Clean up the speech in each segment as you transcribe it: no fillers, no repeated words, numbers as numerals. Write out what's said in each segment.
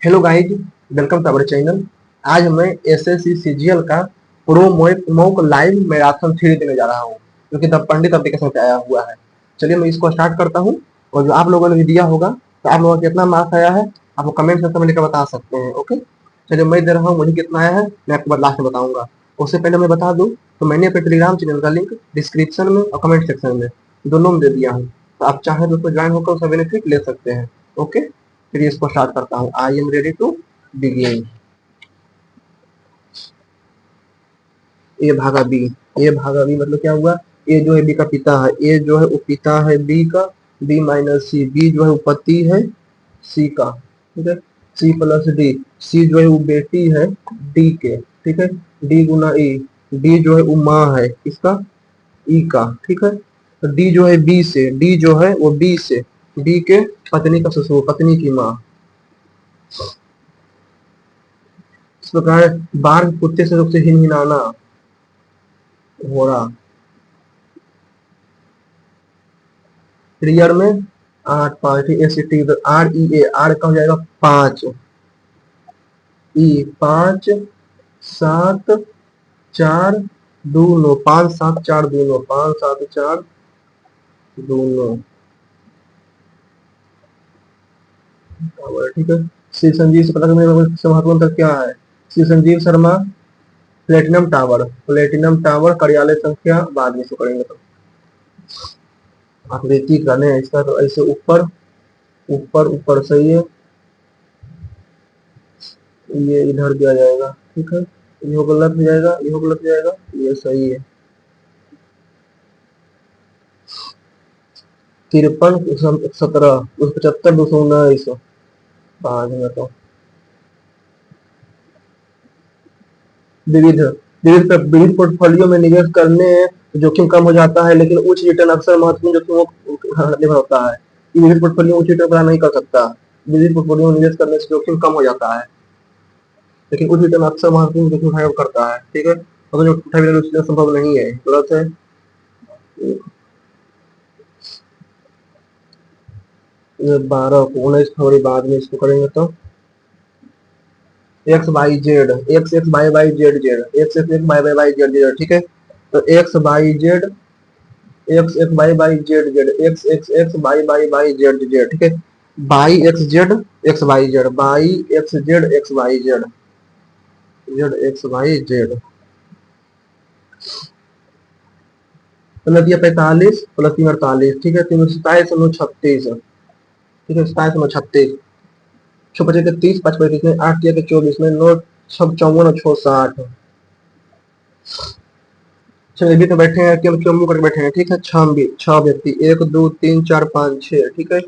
Hello guys, welcome to our channel. आज मैं SSC CGL का pro mock live marathon three देने जा रहा हूँ, जो कि द पंडित एप्लीकेशन पे आया हुआ है। चलिए मैं इसको स्टार्ट करता हूँ। और जो आप लोगों ने भी दिया होगा, तो आप लोगों का कितना मार्क्स आया है आप लोग कमेंट सेक्शन में लिखकर बता सकते हैं। ओके, चलिए मैं दे रहा हूँ, मुझे कितना आया है मैं आपको लास्ट में बताऊंगा। उससे पहले मैं बता दूँ, तो मैंने अपने टेलीग्राम चैनल का लिंक डिस्क्रिप्शन में और कमेंट सेक्शन में दोनों में दे दिया हूँ, तो आप चाहें तो उसको ज्वाइन होकर उसका बेनिफिट ले सकते हैं। ओके, फिर इसको स्टार्ट करता हूँ। I am ready to begin. A भागा बी। ए भागा बी मतलब क्या हुआ? ए जो है बी का पिता है, ए जो है वो पिता है बी का, बी माइनस सी, बी जो है वो पति है सी का, ठीक है। सी प्लस डी, सी जो है वो बेटी है डी के, ठीक है। डी गुना ई, डी जो है वो माँ है इसका, ई का, ठीक है। तो डी जो है बी से, डी जो है वो बी से, बी के पत्नी का ससुर, पत्नी की माँ। इस प्रकार बार कुत्ते से रूप से हिनहिनाना, घोड़ा। रियर में 8 5 एसिटी, आर ई ए, आर का हो जाएगा 5, ई 5 7 4 2 9, 5 7 4 2 9, 5 7 4 2 9, ठीक है। श्री संजीव से पता करने का महत्व क्या है? Shri Sanjeev Sharma platinum tower, platinum tower कार्यालय संख्या बाद में से करेंगे। तो आकृति करने हैं इसका, तो ऐसे ऊपर ऊपर ऊपर सही है, ये इधर दिया जाएगा, ठीक है। ये गलत हो जाएगा, ये गलत हो जाएगा, ये सही है। 53 17 75 219 बाद में। तो विविध विविध विविध पोर्टफोलियो में निवेश करने जोखिम कम हो जाता है, लेकिन उच्च रिटर्न अक्सर महत्वपूर्ण जोखिमों को निर्भर होता है। विविध पोर्टफोलियो उच्च रिटर्न प्रदान नहीं कर सकता। विविध पोर्टफोलियो में निवेश करने से जोखिम कम हो जाता है, लेकिन उच्च रिटर्न अक्सर महत्वपूर्ण जोखिम उठाया करता है, ठीक है। अगर जो उठाया संभव नहीं है, गलत है। 12 को 19 फरवरी बाद में इसको करेंगे। तो X Y Z, X X Y Y Z Z, X X X Y Y Y Z Z, ठीक है। तो X Y Z, X X Y Y Z Z, X X X Y Y Y Z Z, ठीक है। Y X Z X Y Z, Y X Z X Y Z, Z X Y Z. तो दिया 45 plus 3 48, ठीक है। 3 27 9 36, ठीक है। 27 9 36, 6 बचे के 30, 5 बचे के 8 के 24 में 9 6 54 और 6 60। चलिए अभी तो बैठे हैं, क्यों क्यों मुंह करके बैठे हैं, ठीक है। 6 व्यक्ति, 1 2 3 4 5 6, ठीक है।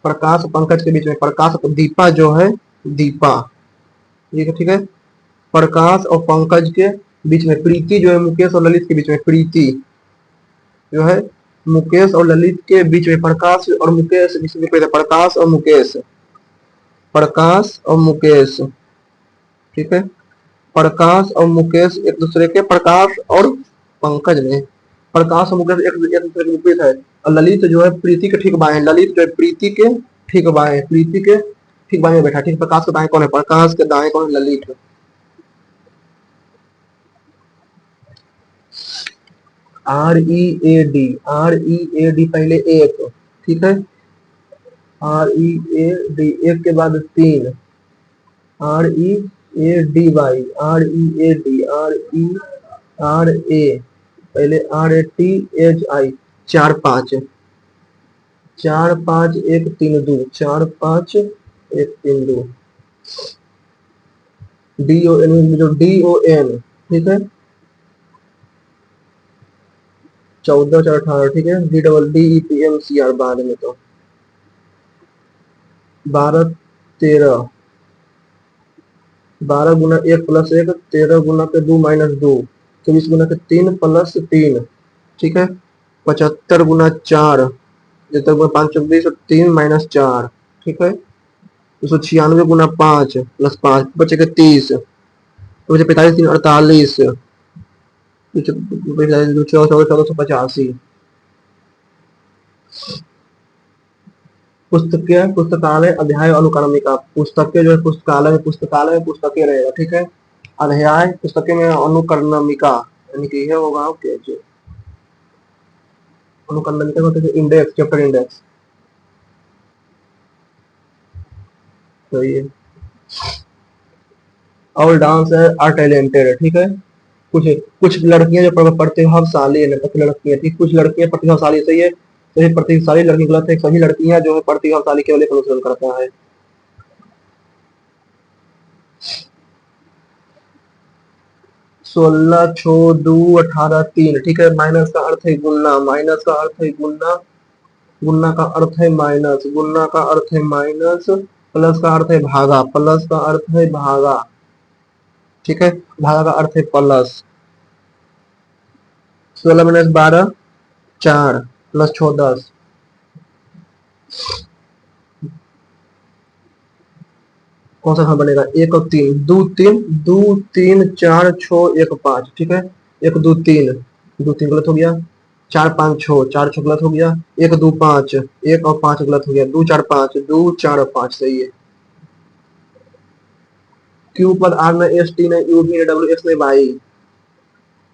प्रकाश पंकज के बीच में, प्रकाश दीपा जो है, दीपा, ठीक है, ठीक है। प्रकाश और पंकज के बीच में प्रीति जो है, मुकेश और ललित के बीच में प्रीति जो है, मुकेश और ललित के बीच में प्रकाश और मुकेश, प्रकाश और मुकेश, प्रकाश और मुकेश, ठीक है। प्रकाश और मुकेश एक दूसरे के, प्रकाश और पंकज ने, प्रकाश और मुकेश एक दूसरे के विपरीत है। और ललित जो है प्रीति के ठीक बाएं, ललित जो है प्रीति के ठीक बाएं, प्रीति के ठीक बाएं में बैठा, ठीक। प्रकाश के दाएं कौन है? प्रकाश के दाएं कौन है? Lalit. Are E A D, R E A D पहले एक, ठीक है। आर ई ए डी, एक के बाद 3, R E A D Y, R E A D, R E R A, पहले R A T H I, 4 5, 4 5 1 3 2, 4 5 1 3 2, D O N, जो D O N, ठीक है। 14 4 18, ठीक है। D double D E P M C R बाद में। तो 12 13, 12 गुना 1 plus 1, 13 गुना के 2 माइनस 2, 24 गुना के 3 प्लस 3, ठीक है। 75 गुना 4, 75 गुना 5 24 और 3 माइनस 4, ठीक है। 296 गुना 5 प्लस 5 बचे के 30, तो बचे 45 3 48, 1485, पुस्तकीय, पुस्तकालय, अध्याय, अनुक्रमिका। पुस्तकीय जो है पुस्तकालय में पुस्तकें रहेगा, ठीक है। अध्याय पुस्तकें में अनुक्रमिका यानी कि यह होगा ओके जी। अनुक्रमिका होता है इंडेक्स, चैप्टर इंडेक्स। तो ये ऑल डांसर आर टैलेंटेड, ठीक है। कुछ कुछ लड़कियां जो प्रतिभाशाली है, कुछ लड़कियां ठीक, कुछ लड़कियां प्रतिभाशाली, सही है। सही, प्रतिभाशाली लड़की गलत है। सभी लड़कियां जो है प्रतिभाशाली केवल एक अनुसरण करता है। 16 छो 2 18 3, ठीक है। माइनस का अर्थ है गुणना, माइनस का अर्थ है गुणना, गुणना का अर्थ है माइनस, गुणना का अर्थ है माइनस, प्लस का अर्थ है भागा, प्लस का अर्थ है भागा, ठीक है। भागा का अर्थ है प्लस। 16 minus 12 4 plus 6 10। कौन सा बनेगा? 1 और 3, 2 3 2 3 4 6 1 5, ठीक है। 1 2 3 2 3 गलत हो गया। 4 5 6 4 6 गलत हो गया। 1 2 5 1 और 5 गलत हो गया। 2 4 5 2 4 5 सही है। क्यू पर आर ने एस, टी ने यू, भी ने डब्ल्यू, एक्स ने वाई।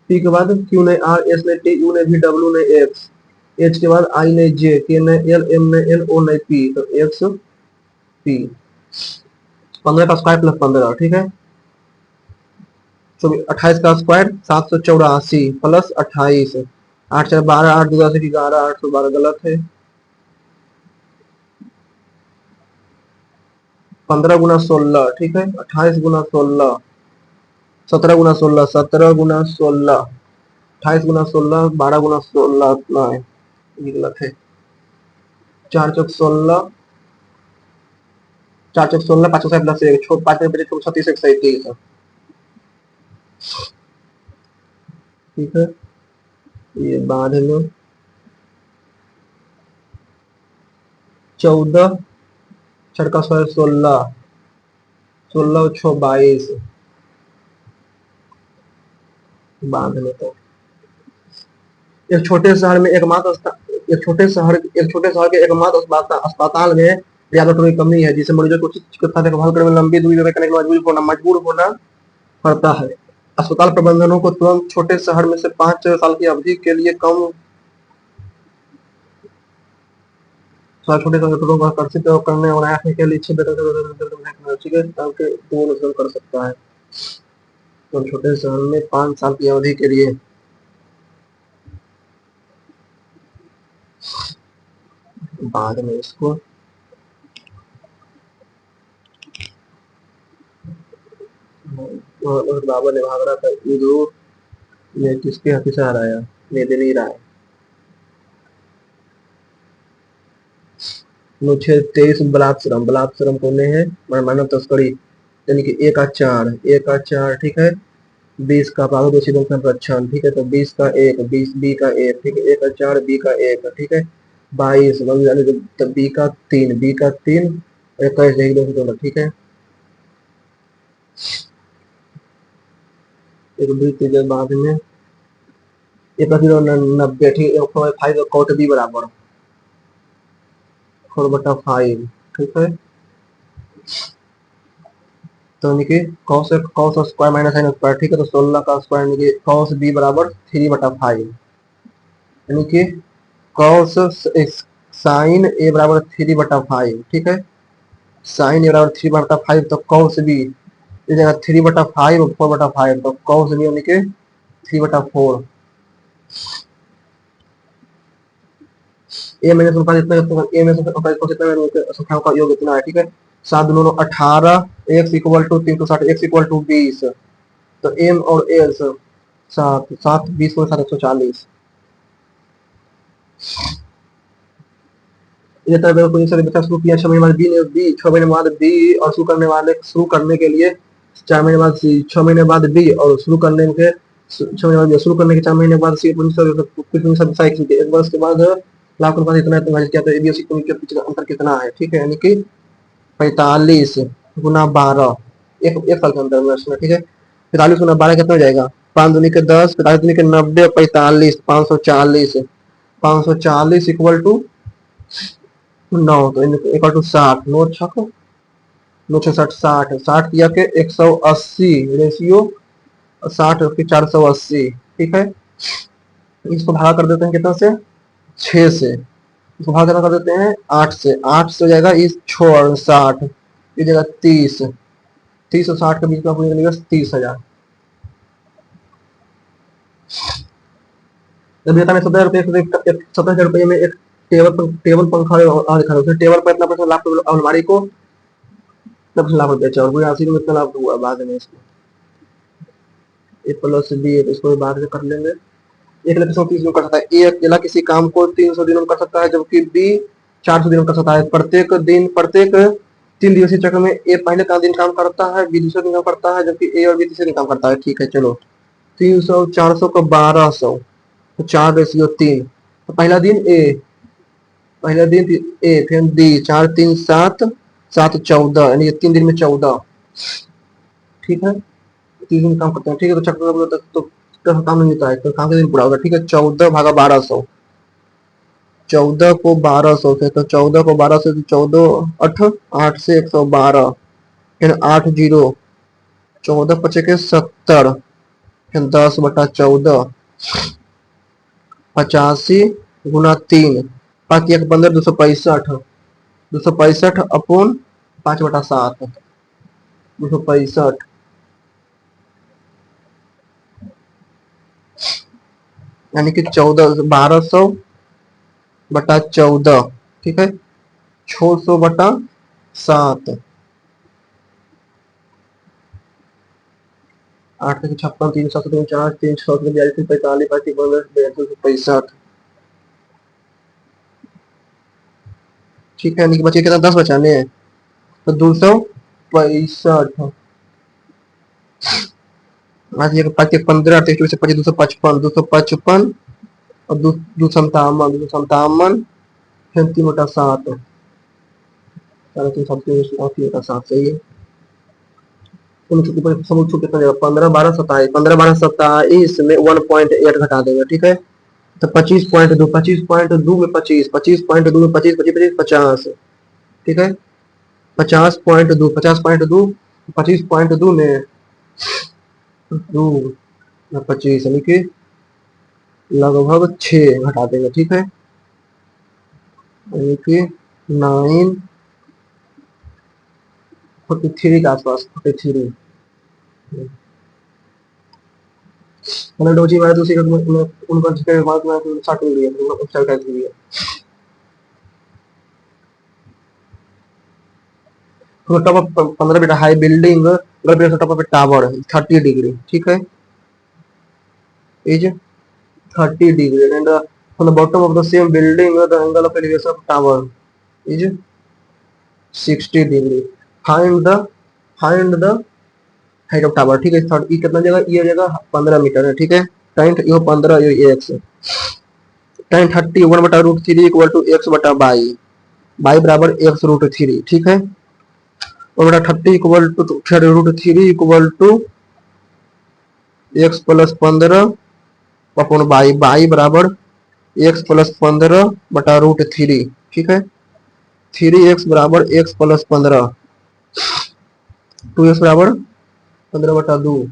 पी के बाद क्यू ने आर, एस ने टी, यू ने भी, डब्ल्यू ने एक्स। एच के बाद आई ने जे, के ने एल, एम ने एन, ओ ने पी। तो एक्स पी। 15 का स्क्वायर प्लस 15, ठीक है। 28 का स्क्वायर 784 प्लस 28। 8 4 12 8 2 10 11 812 गलत है। 15 गुना 16, ठीक है। 28 गुना 16 17 गुना 16 17 गुना 16 28 गुना 16 12 गुना 16 इतना है, ये गलत है। 4 चौक 16 4 चौक 16 5 7 प्लस 1 छो 5 बजे 36 1 37, ठीक है। ये बाद में 14 6 का स्क्वायर 16 16 6 22 बाद में। तो एक छोटे शहर में एकमात्र एक छोटे शहर के एकमात्र अस्पताल में डॉक्टरों की कमी है, जिसे मरीजों को चिकित्सा देखभाल करने में लंबी दूरी तय करने के लिए मजबूर होना पड़ता है। अस्पताल प्रबंधनों को तुरंत छोटे शहर में से 5 साल की अवधि के लिए कम छोटे डॉक्टरों को आकर्षित करने और रखने के लिए कर सकता है। तो छोटे शहर में 5 साल की अवधि के लिए बाद में इसको बाबा ने भाग रहा था ये किसके हाथी से हराया? ये दे नहीं रहा है। अनुच्छेद 23 बलात्सरम कौन है? मानव तस्करी, यानी कि 1 का 4 ठीक है। 20 का प्रावधान संरक्षण, ठीक है। तो 20 का 1 20 बी का 1, ठीक है। 1 का 4 बी का 1, ठीक है। 22 बी का 3 21 ठीक है। एक बीस बाद में 90, ठीक है। 5 कॉट बी बराबर 4/5, ठीक है। तो यानी cos square minus sine square, ठीक है। तो 16 का स्क्वायर यानी cos b बराबर 3/5, यानी कि cos साइन a बराबर 3/5, ठीक है। साइन a बराबर 3/5, तो cos b इस जगह 3/5 और 4/5, तो cos b यानी कि 3/4। ए माइनस अनुपात इतना ए में संख्याओं का योग इतना है, ठीक है। 7 2 18 x equal to 360 x equal to 20। तो m और एस 7 7 20 को 7 140। इसी तरह कोई सर बच्चा शुरू किया 6 महीने बाद बी ने बी 6 महीने बाद बी और शुरू करने के लिए 4 महीने बाद सी 6 महीने बाद बी और शुरू करने के 6 महीने बाद शुरू करने के 4 महीने बाद सी कुछ एक वर्ष के बाद लाख रुपए इतना विभाजित किया, तो एबीसी के बीच अंतर कितना है? ठीक है, यानी कि 45 गुना 12, एक साल के अंतर में, ठीक है। 45 गुना 12 कितना हो जाएगा? 5 दूनी के 10, 45 दूनी के 90, 45 540 इक्वल टू 9 तो इक्वल टू 60, 9 छक 9 6 60, 60 किया के 180 रेशियो 60 के 480, ठीक है। इसको भागा कर देते हैं कितना से, 6 से। इसको भागा कितना कर देते हैं, 8 से। 8 से हो जाएगा इस 6 और 60, ये जगह 30, 30 और 60 के बीच में आपको निकलेगा 30,000। जब था 17,000 रुपये में एक टेबल पंखा दिखा रहा है, टेबल पर इतना पैसा लाख, अलमारी को 10 लाख रुपये चाहिए, और 82 में इतना लाभ हुआ बाद में। इसको ए प्लस बी, इसको बाद में कर लेंगे। 1,30,30 में कर सकता है, ए अकेला किसी काम को 300 दिनों में कर सकता है, जबकि बी 400 दिनों में कर सकता है। प्रत्येक 3 दिवसीय चक्र में ए पहले का दिन काम करता है, बी दूसरे दिन काम करता है, जबकि ए और बी तीसरे दिन काम करता है। ठीक है, चलो 300 400 को 1200, तो 4 रेशियो 3। तो पहला दिन ए, फिर डी, 4 3 7, 7 14, यानी 3 दिन में 14। ठीक है, 3 दिन काम करते हैं। ठीक है, तो चक्र तो काम नहीं होता है, तो काम का दिन पूरा होगा। ठीक है, 14 भागा 1200, 14 को 1200 से, तो 14 को 12 से 14 8, 8 से 112, फिर 8 जीरो, 14 पचे के 70, फिर 10/14, 85 गुना 3, 5 1 15, 265, 265 अपोन 5/7, 265, यानी कि 1200/14, ठीक है, 600/7, 8 56 3 7 3 4 3 6 42 45 35 265। ठीक है, यानी कि बचे कितना, 10 बचाने हैं, तो 265, आज ये 5 15 23 से 25 255, 255 और 257, 257 फिर 3/7, 3/7 सही है। समूह कितना जाएगा, 15 12 27, 15 12 27 में 1.8 घटा देंगे। ठीक है, तो 25.2, 25.2 में 25, 25.2 में 25, 25 50, ठीक है, 50.2, 50.2, 25.2 में 2 में 25, यानी कि लगभग 6 घटा देंगे। ठीक है, यानी कि 943 के आसपास, 43 डोजी में तो उसी का उनका जिसके बाद में 60 डिग्री है, उनका 60 डिग्री है। तो top 15 feet high building, top of tower 30 degree, ठीक है, is 30 degree, and from the bottom of the same building the angle of elevation of tower is 60 degree. Find the height of tower। ठीक है, ये कितना जगह, ये जगह 15 metre है। ठीक है, टाइम ये 15, ये x time 30, 1/√3 equal to x/y, y बराबर x√3। ठीक है, 1/30 equal to √3 equal to x + 15 upon y बराबर x + 15/√3। ठीक है, 3x बराबर x + 15, 2x बराबर 15/2,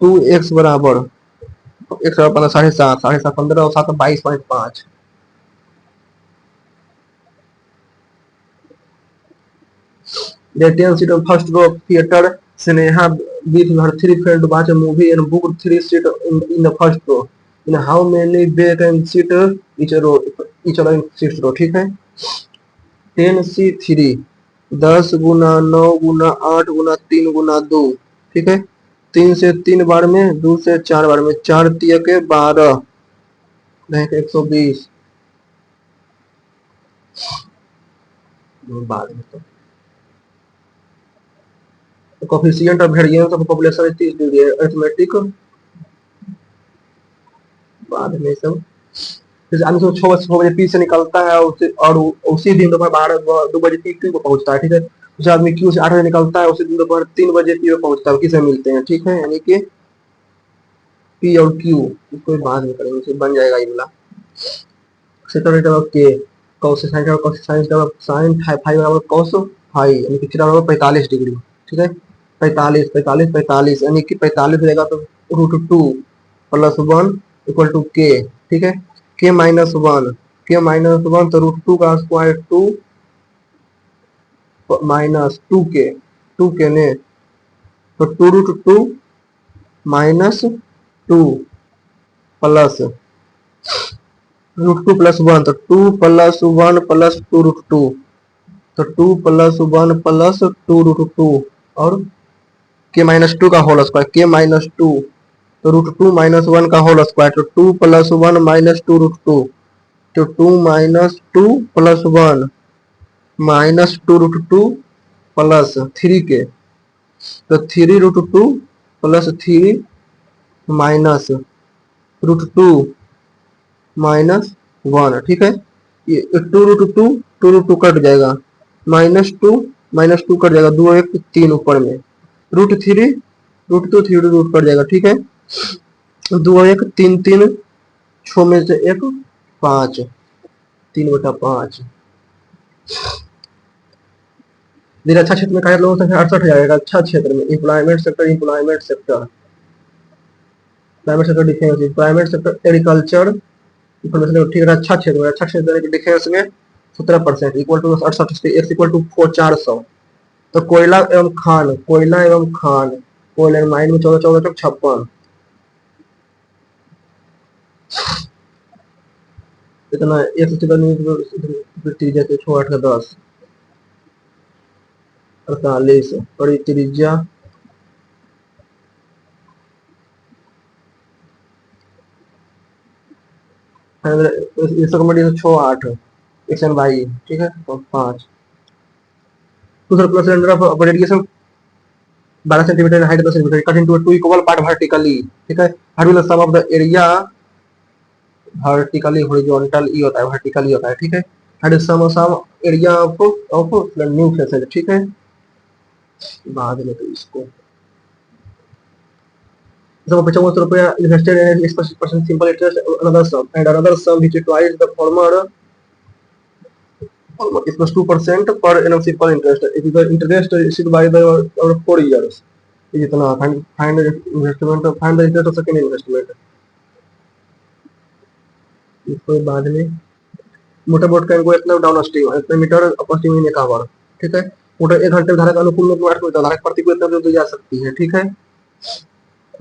2x बराबर x बराबर 15, 7.5, 7.5 15 और 7 22.5। The 10 seat of first row of theater Sneha with her 3 friends to watch a movie and booked 3 seats in the first row. In how many they can sit each row in 6 row। ठीक है, 10C3 10 गुना 9 गुना 8 गुना 3 गुना 2। ठीक है, 3 से 3 बार में, 2 से 4 बार में, 4 3 के 12, 120 बाद में। तो coefficient of variance of population 30 degree है, अरिथमेटिक बाद में सब। जैसे आदमी 6 बजे पी से निकलता है और उसी दिन दोपहर 2 बजे पी क्यू को पहुंचता है। ठीक है, दूसरा आदमी क्यू से 8 बजे निकलता है, उसी दिन दोपहर 3 बजे पी को पहुंचता है, किसे मिलते हैं। ठीक है, यानी कि पी और क्यू, इसको बाद में करेंगे, बन जाएगा ये वाला। सेकंड इंटरवल के cos sin theta cos sin theta sin phi बराबर cos फाई यानी कि थीटा बराबर 45 डिग्री। ठीक है 45 45 45 यानी कि 45 हो जाएगा तो √2 प्लस 1 इक्वल टू के। ठीक है के माइनस 1 तो √2 का स्क्वायर 2 माइनस 2 के ने तो 2√2 माइनस 2 प्लस √2 प्लस 1 तो 2 प्लस 1 प्लस 2√2 तो 2 प्लस 1 प्लस 2√2 और के माइनस 2 का होल स्क्वायर के माइनस 2 तो √2 माइनस 1 का होल स्क्वायर तो 2 प्लस 1 माइनस 2√2 तो 2 माइनस 2 प्लस 1 माइनस 2√2 प्लस 3 के तो 3√2 प्लस 3 माइनस √2 माइनस 1। ठीक है ये 2√2 कट जाएगा -2 कट जाएगा 2 1 3 ऊपर में √3 √2 3 रूट कट जाएगा। ठीक है 2 1 3 3 6 में से 1 5 3/5 मेरा अच्छा क्षेत्र में कार्य लोगों संख्या 68 जाएगा। अच्छा क्षेत्र में employment sector defence employment sector agriculture information. ठीक है अच्छा क्षेत्र डिफेंस में 17% equal to 68 X equal to 400। तो कोयला एवं खान कोयला माइन में 14 इतना एक जैसे 6 8 का 10 48 और त्रिज्या इसका कंपटीशन 6 8 एक्शन बाई। ठीक है तो 5 दूसरा plus cylinder of radiation 12 centimetre height 10 centimetre cut into two equal part vertically. ठीक है हर will sum of the area vertically horizontal ई होता है वर्टिकली होता है। ठीक है हर sum area of new faces. ठीक है बाद में तो इसको so 55 रुपया invested in 8% simple interest another sum and another sum which is twice the former is plus 2% per annum simple interest if the interest received by the over 4 years is इतना find the interest of second investment। इसको बाद में motor boat का इनको इतना down stream इतना metre upper stream in का our. ठीक है मोटर 1 घंटे धारा का अनुकूल में 8 मीटर धारा प्रतिकूल इतना दी जा सकती है। ठीक है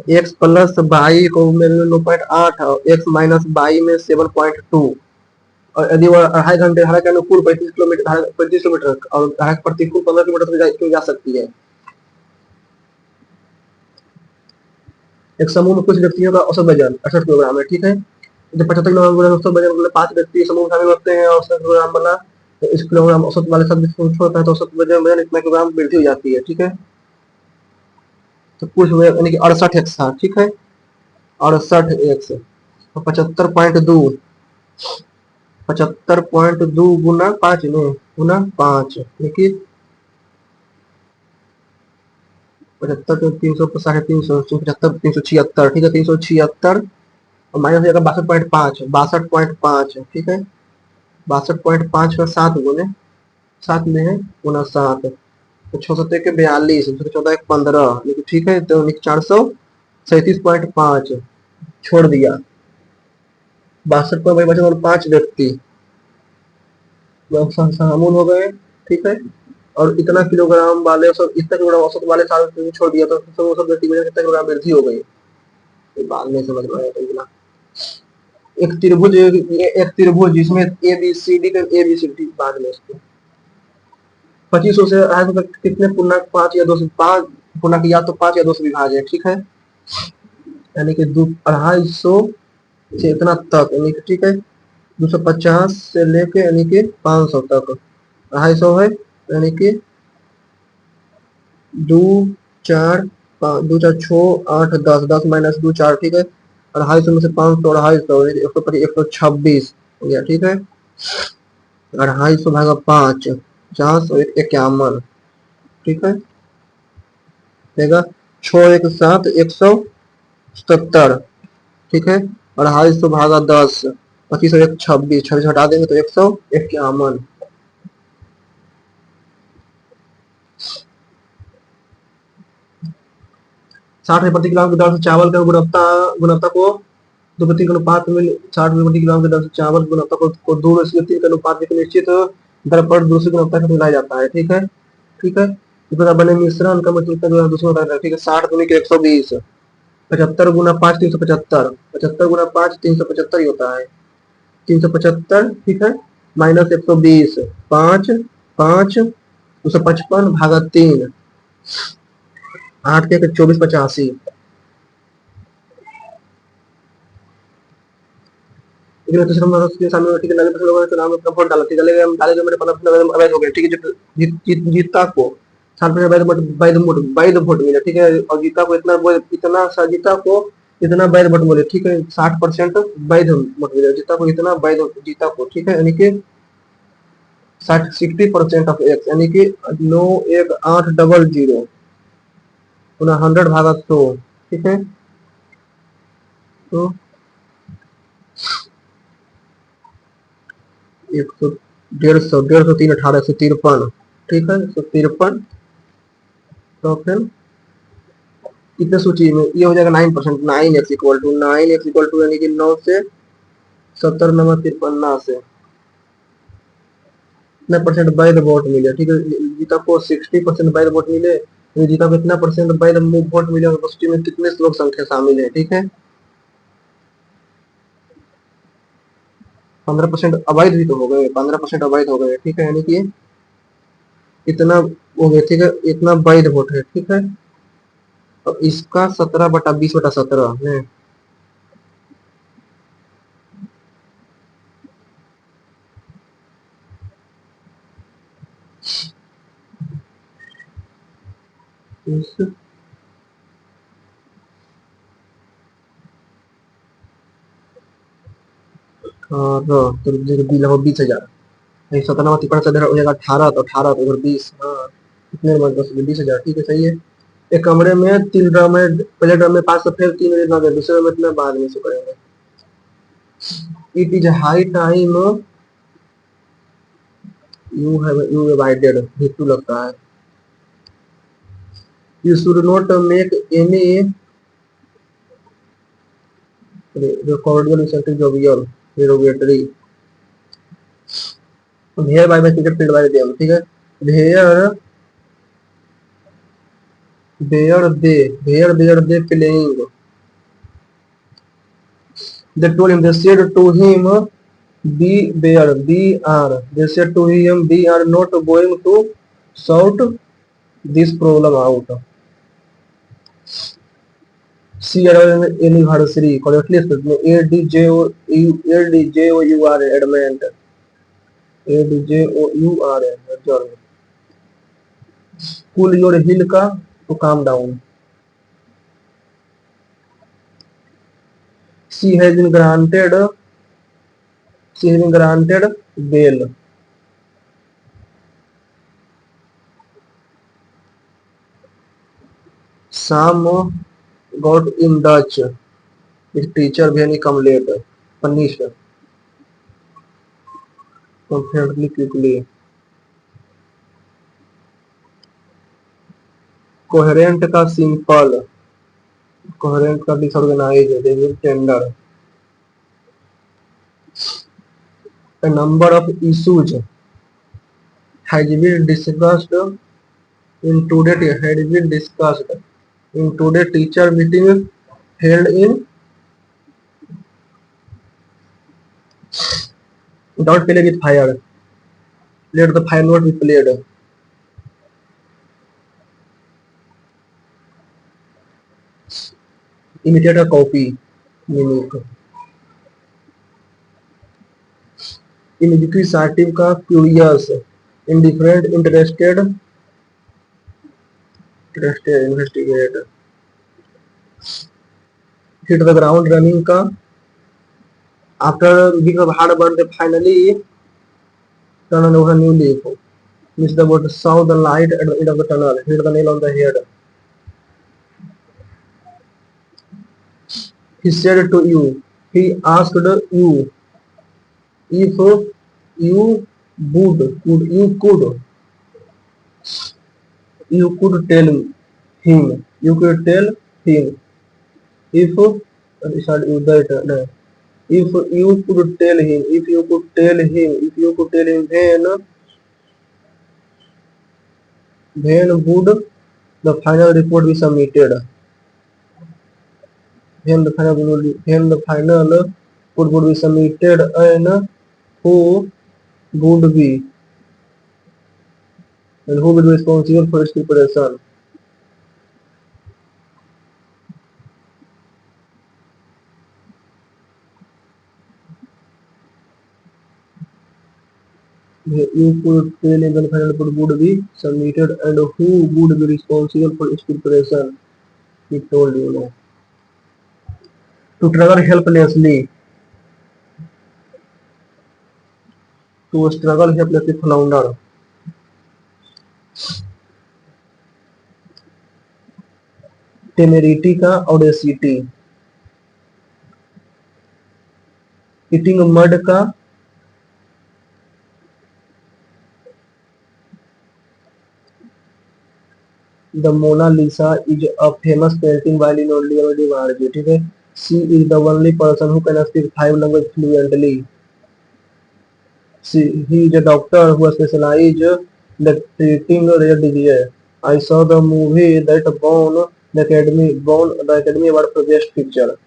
x प्लस बाई को में 9.8 और x माइनस बाई में 7.2 और यदि वो 2.5 घंटे धारा के अनुकूल 35 किलोमीटर और धारा के प्रतिकूल 15 किलोमीटर तक जा सकती है। एक समूह में कुछ व्यक्तियों का औसत वजन 68 किलोग्राम है। ठीक है जब 75 किलोग्राम औसत वजन मतलब 5 व्यक्ति समूह शामिल होते हैं और 68 किलोग्राम बना तो इस किलोग्राम औसत वाले शब्द छोड़ता है तो औसत वजन इतना किलोग्राम वृद्धि हो जाती है। ठीक है तो कुछ यानी कि 68 एक्स था। ठीक है 68 एक्स तो 75.2 गुना 5 में गुना 5 देखिए 75 तो 300 350 75 376। ठीक है 376 और माइनस हो जाएगा 62.5 ठीक है 62.5 का 7 गुने 7 में है गुना 7 तो 6 के 42 14 एक 15 लेकिन ठीक है तो 437.5 छोड़ दिया 62 पर बचे और 5 व्यक्ति शामिल हो गए। ठीक है और इतना किलोग्राम वाले सब इतना किलोग्राम औसत वाले सारे छोड़ दिया तो सब व्यक्ति में कितना किलोग्राम वृद्धि हो गई बाद में समझ में आया। एक त्रिभुज जिसमें ए बी सी डी बाद में इसको 2500 से कितने पूर्णांक 5 या 2 से 5 पूर्णांक या तो 5 या 2 से विभाज्य है। ठीक है यानी कि 250 से इतना तक यानी कि ठीक है 250 से लेके यानी कि 500 तक 250 है यानी कि 2 4 2 4 6 8 10 10 माइनस 2 4 ठीक है 250 में से 500 250 126 हो गया। ठीक है 250 भागा 5 50 और 51 ठीक है देगा 6 1 7 170 ठीक है और 250 भागा 10 25 और 1 26, 26 हटा देंगे तो 151। 60 प्रति किलोग्राम की दर से चावल का गुणवत्ता को 2 के 3 के अनुपात में 60 प्रति किलोग्राम की दर से चावल की गुणवत्ता को 2:3 के अनुपात में निश्चित दर पर दूसरी गुणवत्ता को मिलाया जाता है। ठीक है, ठीक है। इस प्रकार बने मिश्रण का मतलब दूसरा होता है। ठीक है, 60 गुनी के 120, 75 गुना 5 375, 75 गुना 5 375 ही होता है, 375। ठीक है, माइनस 120, 5 5 255 भागा 3, 8 के 24 85। लेकिन तो सिर्फ उसके सामने ठीक है, 90% लोगों ने चुनाव में अपना वोट डाला। ठीक है, लेकिन डाले मेरे 15% अवैध हो गए। ठीक है, जीता को 60% वैध वोट मिले। ठीक है, और जीता को इतना जीता को इतना वैध वोट मिले। ठीक है, 60% वैध वोट मिले, जीता को इतना वैध जीता को। ठीक है, यानी कि 60% ऑफ एक्स, यानी कि 91800 पुनः 100 भागा 100। ठीक है, तो 100 150 3 18 153। ठीक है, 153। तो फिर कितने सूची में ये हो जाएगा 9%, 9x इक्वल टू यानी कि 9 से 70 नंबर 53 से कितना परसेंट वैध वोट मिले। ठीक है, जीता को 60% वैध वोट मिले, तो जीता को कितना परसेंट वैध वोट मिले और सूची में कितने लोग संख्या शामिल है। ठीक है, 15% अवैध भी तो हो गए, 15% अवैध हो गए। ठीक है, यानी कि इतना हो गया। ठीक है, इतना वैध वोट है। ठीक है, तो इसका 17/20/17 है। और तो बिल हो 20,000, 17 हो जाएगा 18, तो 18 तो उधर 20। हाँ, कितने नंबर 20,000। ठीक है, सही है। एक कमरे में 3 ड्रम है, पहले ड्रम में 5 सफेद 3 रेड है, दूसरे में इतना बाद में से करेंगे। It is high time you divided हेतु लगता है। You should not make any रिकॉर्डियल incentive jovial derogatory here by by cricket field by them. ठीक है, here they playing, they told him, they said to him, they said to him, we are not going to sort this problem out. See anniversary correctly ADJOUR adamant, ADJOUR adjournment. Cool your heel ka to calm down. She has been granted bail. Sam got in Dutch. His teacher when he come late, punished comparatively quickly. Coherent का simple, coherent का disorganized, tender. A number of issues has been discussed in today teacher meeting held in. Don't play with fire. Let the fire not be played. Imitate a copy. Mimic. Inquisitive का curious. Indifferent, interested, investigate. Hit the ground running का after being a hard work, they finally turn over a new leaf. Miss the boat, saw the light at the end of the tunnel, hit the nail on the head. He said to you, he asked you, if you you could tell him, you could tell him if start with that no. If you could tell him, then would the final report be submitted? Then the final report would be submitted, and who would be who will be responsible for its preparation? You could tell him when the final report would be submitted, and who would be responsible for its preparation. He told you no. To struggle helplessly, flounder. Temerity का audacity, eating mud का the Mona Lisa is a famous painting by Leonardo da Vinci, ठीक है। She is the only person who can speak 5 languages fluently. He is a doctor who specializes in treating rare diseases. I saw the movie that won the Academy Award for Best Picture.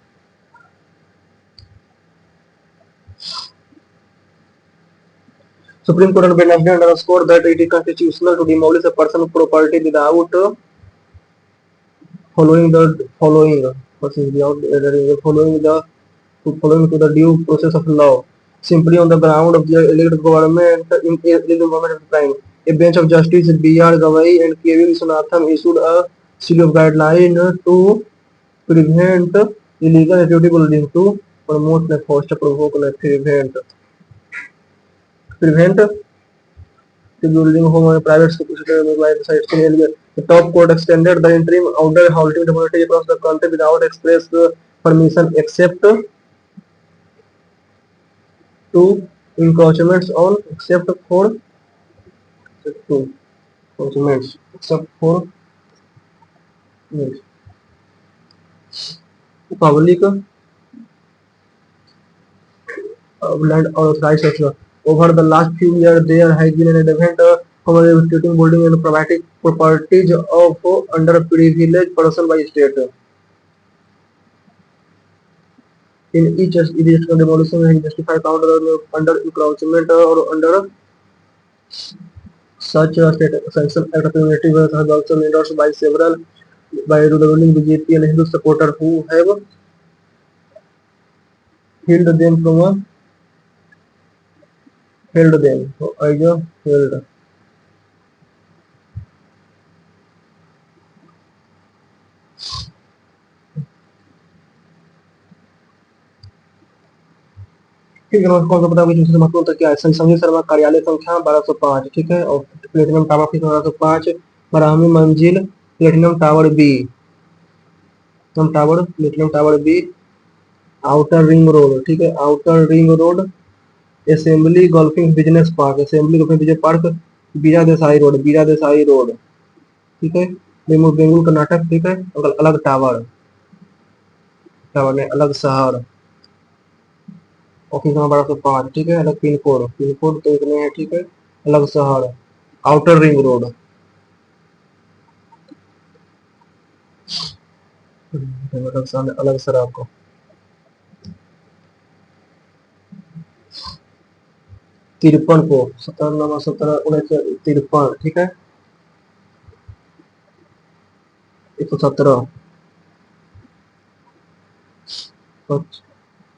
Supreme Court on Wednesday underscored that it is constitutional to demolish a person's property without following the following to the due process of law, simply on the ground of their illegal government in illegal government of crime. A bench of Justice B.R. Gavai and K.V. Viswanathan issued a series of guidelines to prevent illegal activity building, to promote, foster, provoke, prevent the building home and private sites in area. The top court extended the interim order halting democracy across the country without express permission except to encroachments on to except for public land or rights etc. Over the last few years, there has been an event constituting building and private properties of underprivileged person by state. In each illegal demolition and justified under encroachment or under such a state sanction act of community has also been endorsed by several by the ruling BJP and Hindu supporters who have held them from a held them. So I just held. ठीक है, कौन सा बताओ कि महत्वपूर्ण क्या है। संजीव शर्मा कार्यालय संख्या 1205, ठीक है। और प्लेटिनम टावर की 1205, बराहमी मंजिल platinum tower B, platinum tower B, outer ring road, ठीक है। Outer ring road, assembly golfing business park, assembly golfing business park, Veera Desai road, ठीक है। बेंगलुरु कर्नाटक, ठीक है। और अलग टावर, टावर में अलग शहर, ऑफिस नंबर 1205, ठीक है। अलग पिन कोड, तो इतने हैं, ठीक है। अलग शहर, आउटर रिंग रोड, अलग शहर आपको। तिरपन को 17 ठीक है। 117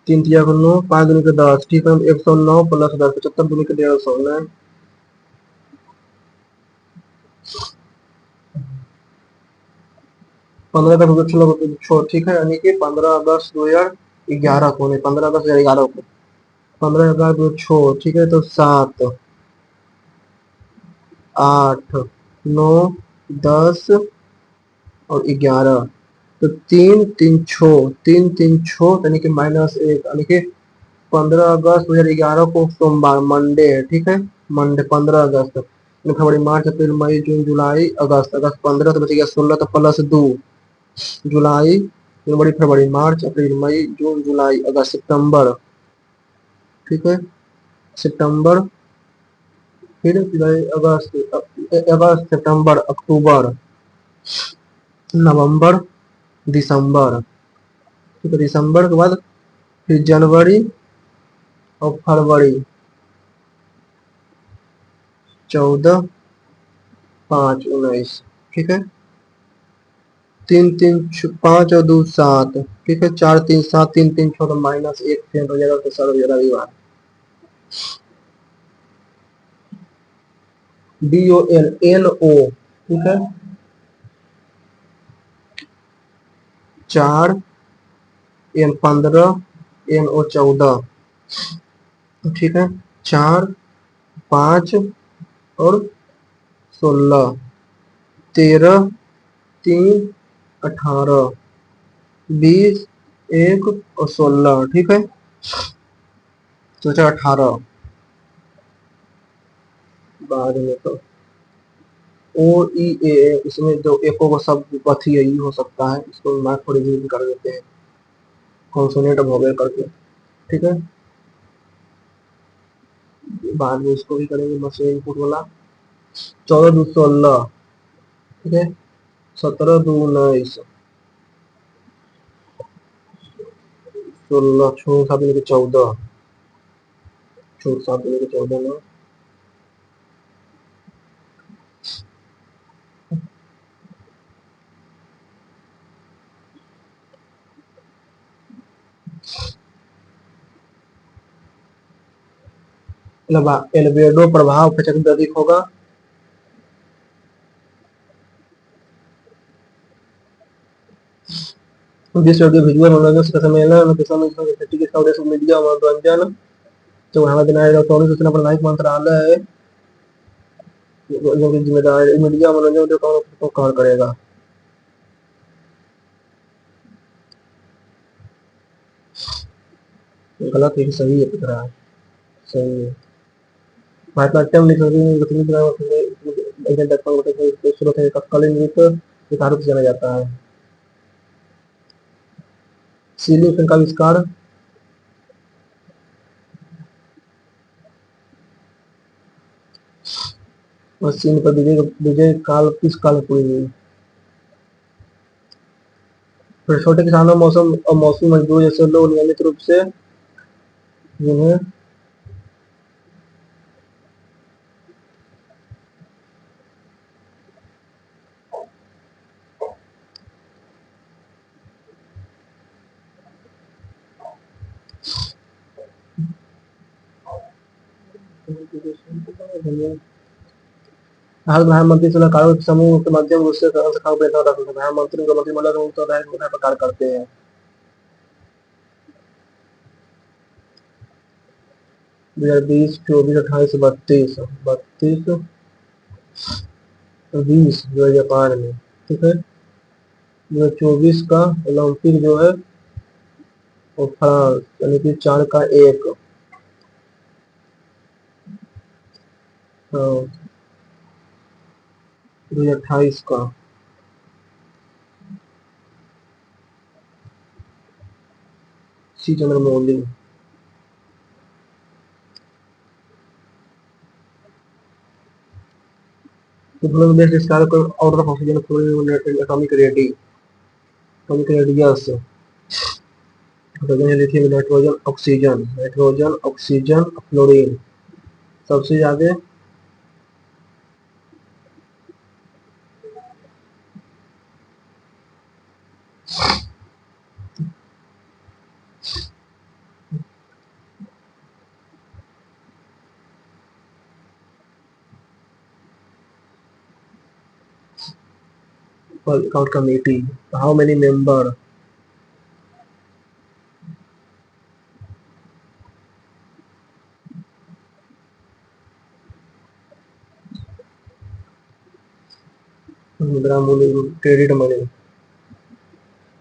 3 3 9 5 दूनी के 10, ठीक है। 109 प्लस 10 75 दूनी के 150 15 तक ठीक है। यानी कि 15/10/2011 को नहीं, 15/10/2011 को 15/10 ठीक है। तो 7 8 9 10 और 11, तो 3 3 6 यानी कि -1, यानी कि 15 अगस्त 2011 को सोमवार मंडे है, ठीक है। मंडे 15 अगस्त। फरवरी मार्च अप्रैल मई जून जुलाई अगस्त। अगस्त 15 तो बच गया 16 तो +2। जुलाई जनवरी फरवरी मार्च अप्रैल मई जून जुलाई अगस्त सितंबर, ठीक है। सितंबर, फिर जुलाई अगस्त, अगस्त सितंबर अक्टूबर नवंबर दिसंबर, ठीक है। दिसंबर के बाद फिर जनवरी और फरवरी 14 5 19, ठीक है। 3 3 5 और 2 7, ठीक है। 4 3 7, 3 3 14 -1 सेंट हो जाएगा तो सर हो जाएगा रविवार। DOL NO, ठीक है। 4 N15 NO 14, ठीक है। 4 5 और 16, 13 3 18 20 1 और 16, ठीक है। तो 18 बाद में तो OEA, इसमें जो एको को सब पथी यही हो सकता है, इसको मैं थोड़ी रीड कर देते हैं कॉन्सोनेंट वोवेल करके, ठीक है। बाद में इसको भी करेंगे मशीन इनपुट वाला। 14 2 16, ठीक है। 17 2 19, 16 6 7 मिलके 14, 7 मिलके 14 ना। एल्बेडो प्रभाव अपेक्षाकृत अधिक होगा। विश्व के विजुअल मनोरंजन सम्मेलन के समय मीडिया मनोरंजन तो बढ़ावा देना है। इलेक्ट्रॉनिक सूचना प्रणाली मंत्रालय है जो कि जिम्मेदार मीडिया मनोरंजन को कवर करेगा। गलत है कि सही है, दिख रहा है सही है। भारतनाट्यम तत्कालीन नृत्य के रूप से जाना जाता है। सीलिंग फैन का आविष्कार और चीन पर विजय काल किस काल में पूरी हुई। फिर छोटे किसानों मौसम और मौसमी मजदूर जैसे लोग नियमित रूप से जिन्हें भारत प्रधानमंत्री सलाहकार समूह के माध्यम रूप से प्रधानमंत्री को मंत्रिमंडल का कार्य करते हैं। 2020 24 28 32 32 20 जो है जापान में, ठीक है। 2024 का ओलंपिक जो है और फ्रांस, यानी कि 4 का 1, 2028 का C Chandramouli. Out of oxygen atomic radius, nitrogen oxygen fluorine सबसे ज्यादा account committee, how many member, credit money,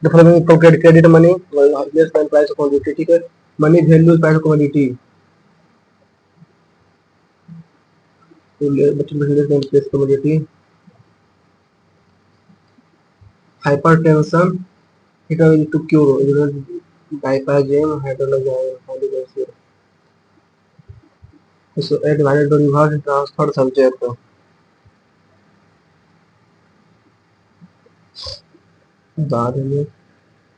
credit money less than price of quantity, ठीक है। Money value price commodity, commodity, hypertension, heater to cure, डाइपाजेम, hydrolization, so a divided to reverse transfer subject, बाद में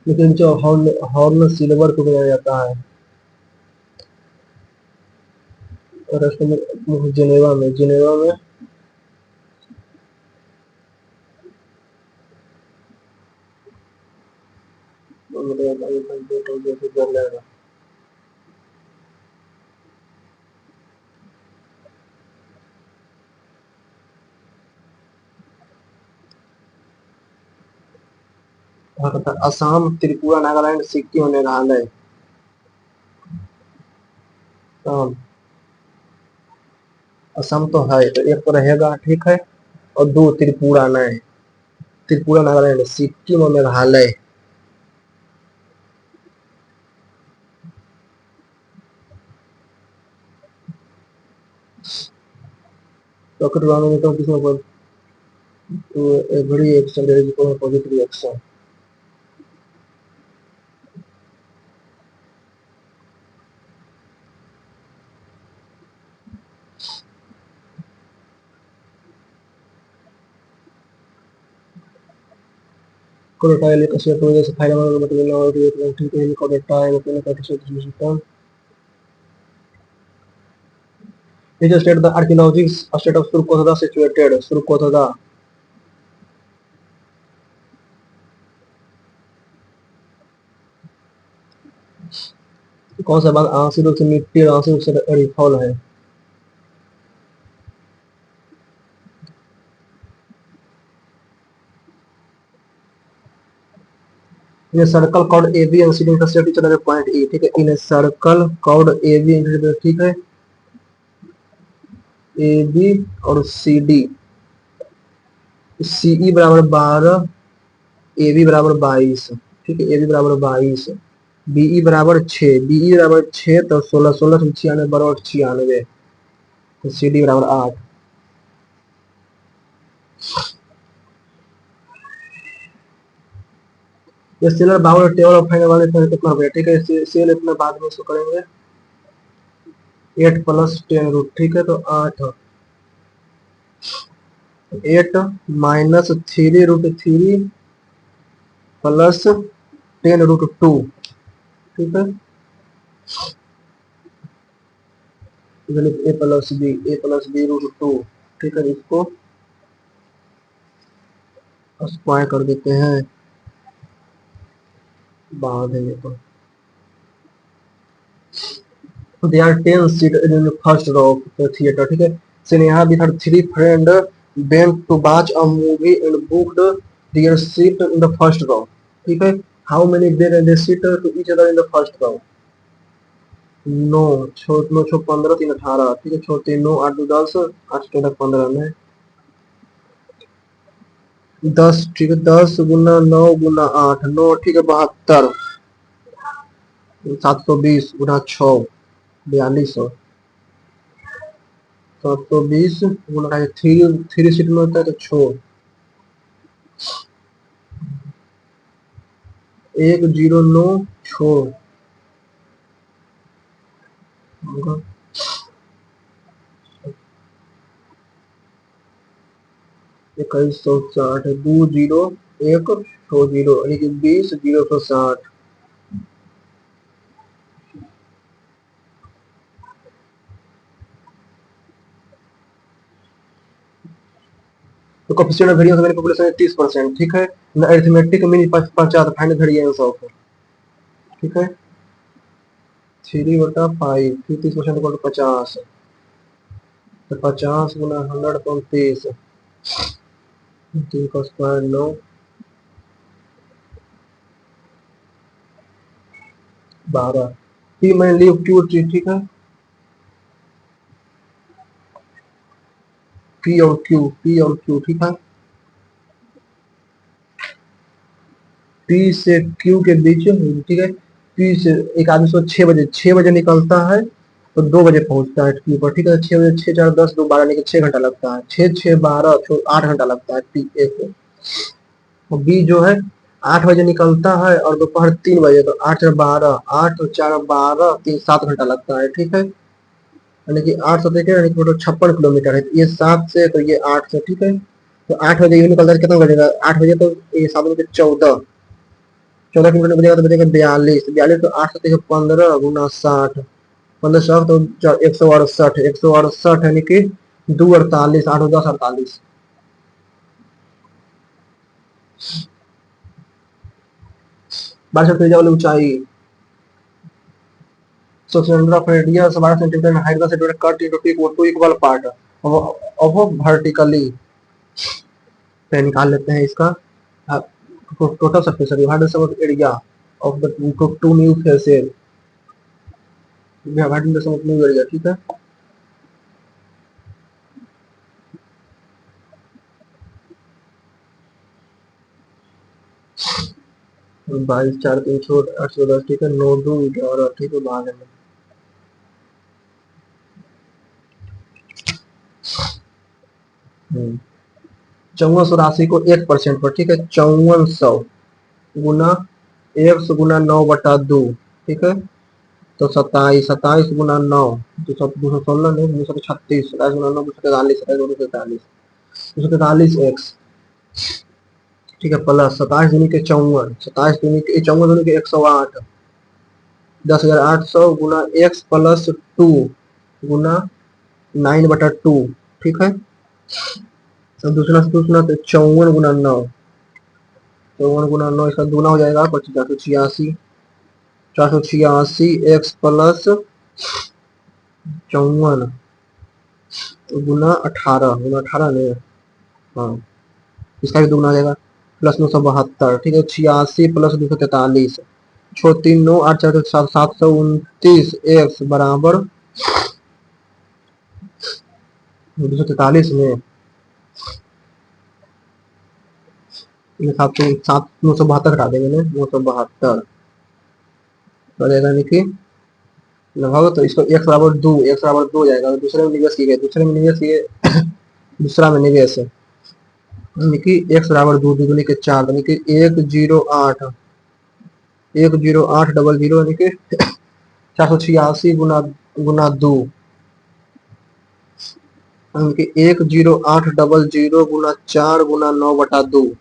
लेकिन जो horn horn silver को बनाया जाता है और जिनेवा में असम, त्रिपुरा, नागालैंड, सिक्किम और मेघालय। असम तो है तो एक तो रहेगा, ठीक है, और दो त्रिपुरा नहीं, त्रिपुरा, नागालैंड, सिक्किम और मेघालय। रॉकेट उड़ाने में तो किसमें तो every action there is positive reaction. कोलेटाइल का शेप वजह से फायदा मतलब और ये ठीक है, कोलेटाइल को कैसे system is a state the archaeological state of Surkotada situated, Surkotada, कौन सा भाग आंशिक रूप से मिट्टी और आंशिक रूप से रिफॉल है? In circle chord A B and C D intersect each other point E, ठीक है, in circle chord A B intersect, ठीक है, ए बी और सी डी, सी ई बराबर 12, ए बी बराबर 22, ठीक है, ए बी बराबर 22, बी ई बराबर 6, बी ई बराबर 6 तो 16, 16 से 96 बराबर 96, तो सी डी बराबर 8। ये seller bound table of final वाले पर कितना हो गया, ठीक है, सेल इतना बाद में इसको करेंगे 8 प्लस 10 रूट, ठीक है, तो 8, 8 माइनस 3 रूट 3 प्लस 10 रूट 2, ठीक है, ए प्लस बी रूट 2, ठीक है, इसको स्क्वायर कर देते हैं बाद में। तो they are 10 seat in first row of the theatre, ठीक है, Sneha with her 3 friend went to watch a movie and booked their seat in the first row, ठीक है, how many they sit to each other in the first row? 9, 9 6 15 3 18, ठीक है, छोटे 9 8 2 10, 8 14 15 में 10, ठीक है, 10 गुना 9 गुना 8, 9, ठीक है, 72, 720 गुना 6 4200, 720 गुना 3 सीट में होता है तो 6, 109 6 2160, 20160, यानी कि 20 060। तो coefficient of variance of population है 30%, ठीक है, arithmetic mean 50, find variance of, ठीक है, 3/5, फिर 30% को 50, तो 50 गुना 100 29, 3 का स्क्वायर 9, 12, पी मैंने लीव क्यू, ठीक है, पी और क्यू, ठीक है, पी से क्यू के बीच, ठीक है, पी से एक आदमी सुबह 6 बजे निकलता है तो 2 बजे पहुंचता है पी पर, ठीक है। 6 बजे, 6 4 10 2 12 नहीं, 6 घंटा लगता है। 6 6 12 8 घंटा लगता है पी ए को। और बी जो है 8 बजे निकलता है और दोपहर 3 बजे, तो 8 4 12, 8 4 12 3 7 घंटा लगता है, ठीक है। यानी कि 800 देखे, यानी कि 56 किलोमीटर है। ये 7 से तो ये 8 से, ठीक है। तो 8 बजे ये निकलता है, कितना बजेगा 8 बजे, तो ये 7 बजे 14 किलोमीटर बजेगा, तो बजेगा 42 तो 8 से 15 गुना 60, 15 तो 168, 168 यानी कि 2 48, 8 10 48। बारह सौ वाली ऊंचाई, so center of radius 12 centimeter and height of the centimeter cut into two equal part of vertically। पे निकाल लेते हैं इसका total surface area of the two new faces, new area, ठीक है। 22 4 3 छोड़ 810, ठीक है। 9 2 11, ठीक है। बाद में चौवन सौ राशि को 1% पर, ठीक है। 5400 गुना 100 गुना 9/2, ठीक है। तो 27, 27 गुना 9, 216 नहीं, 236, 27 गुना 9, 243, 243, 243 एक्स, ठीक है। प्लस 27 दूनी के 54, 27 दूनी के 108, 10,800 गुना एक्स प्लस 2 गुना 9/2, ठीक है। तो दूसरा से दूसरा तो 54 गुना 9, 54 गुना 9 इसका दूना हो जाएगा 486, 486 एक्स प्लस 54 गुना 18, गुना 18 नहीं, हाँ इसका भी दुगना आ जाएगा, प्लस 972, ठीक है। 86 प्लस 243, 6 3 9 8 4 729 एक्स बराबर 243 में 972 हटा देंगे ना, 972 बनेगा नहीं कि लगभग। तो इसको एक्स बराबर 2, एक्स बराबर 2 हो जाएगा। दूसरे में निवेश किए, दूसरे में निवेश किए दूसरा में निवेश है, यानी कि एक्स बराबर 2, दूनी के 4, यानी कि 108, 10800, यानी कि 486 गुना गुना 2, यानी कि 10800 गुना 4 गुना 9/2,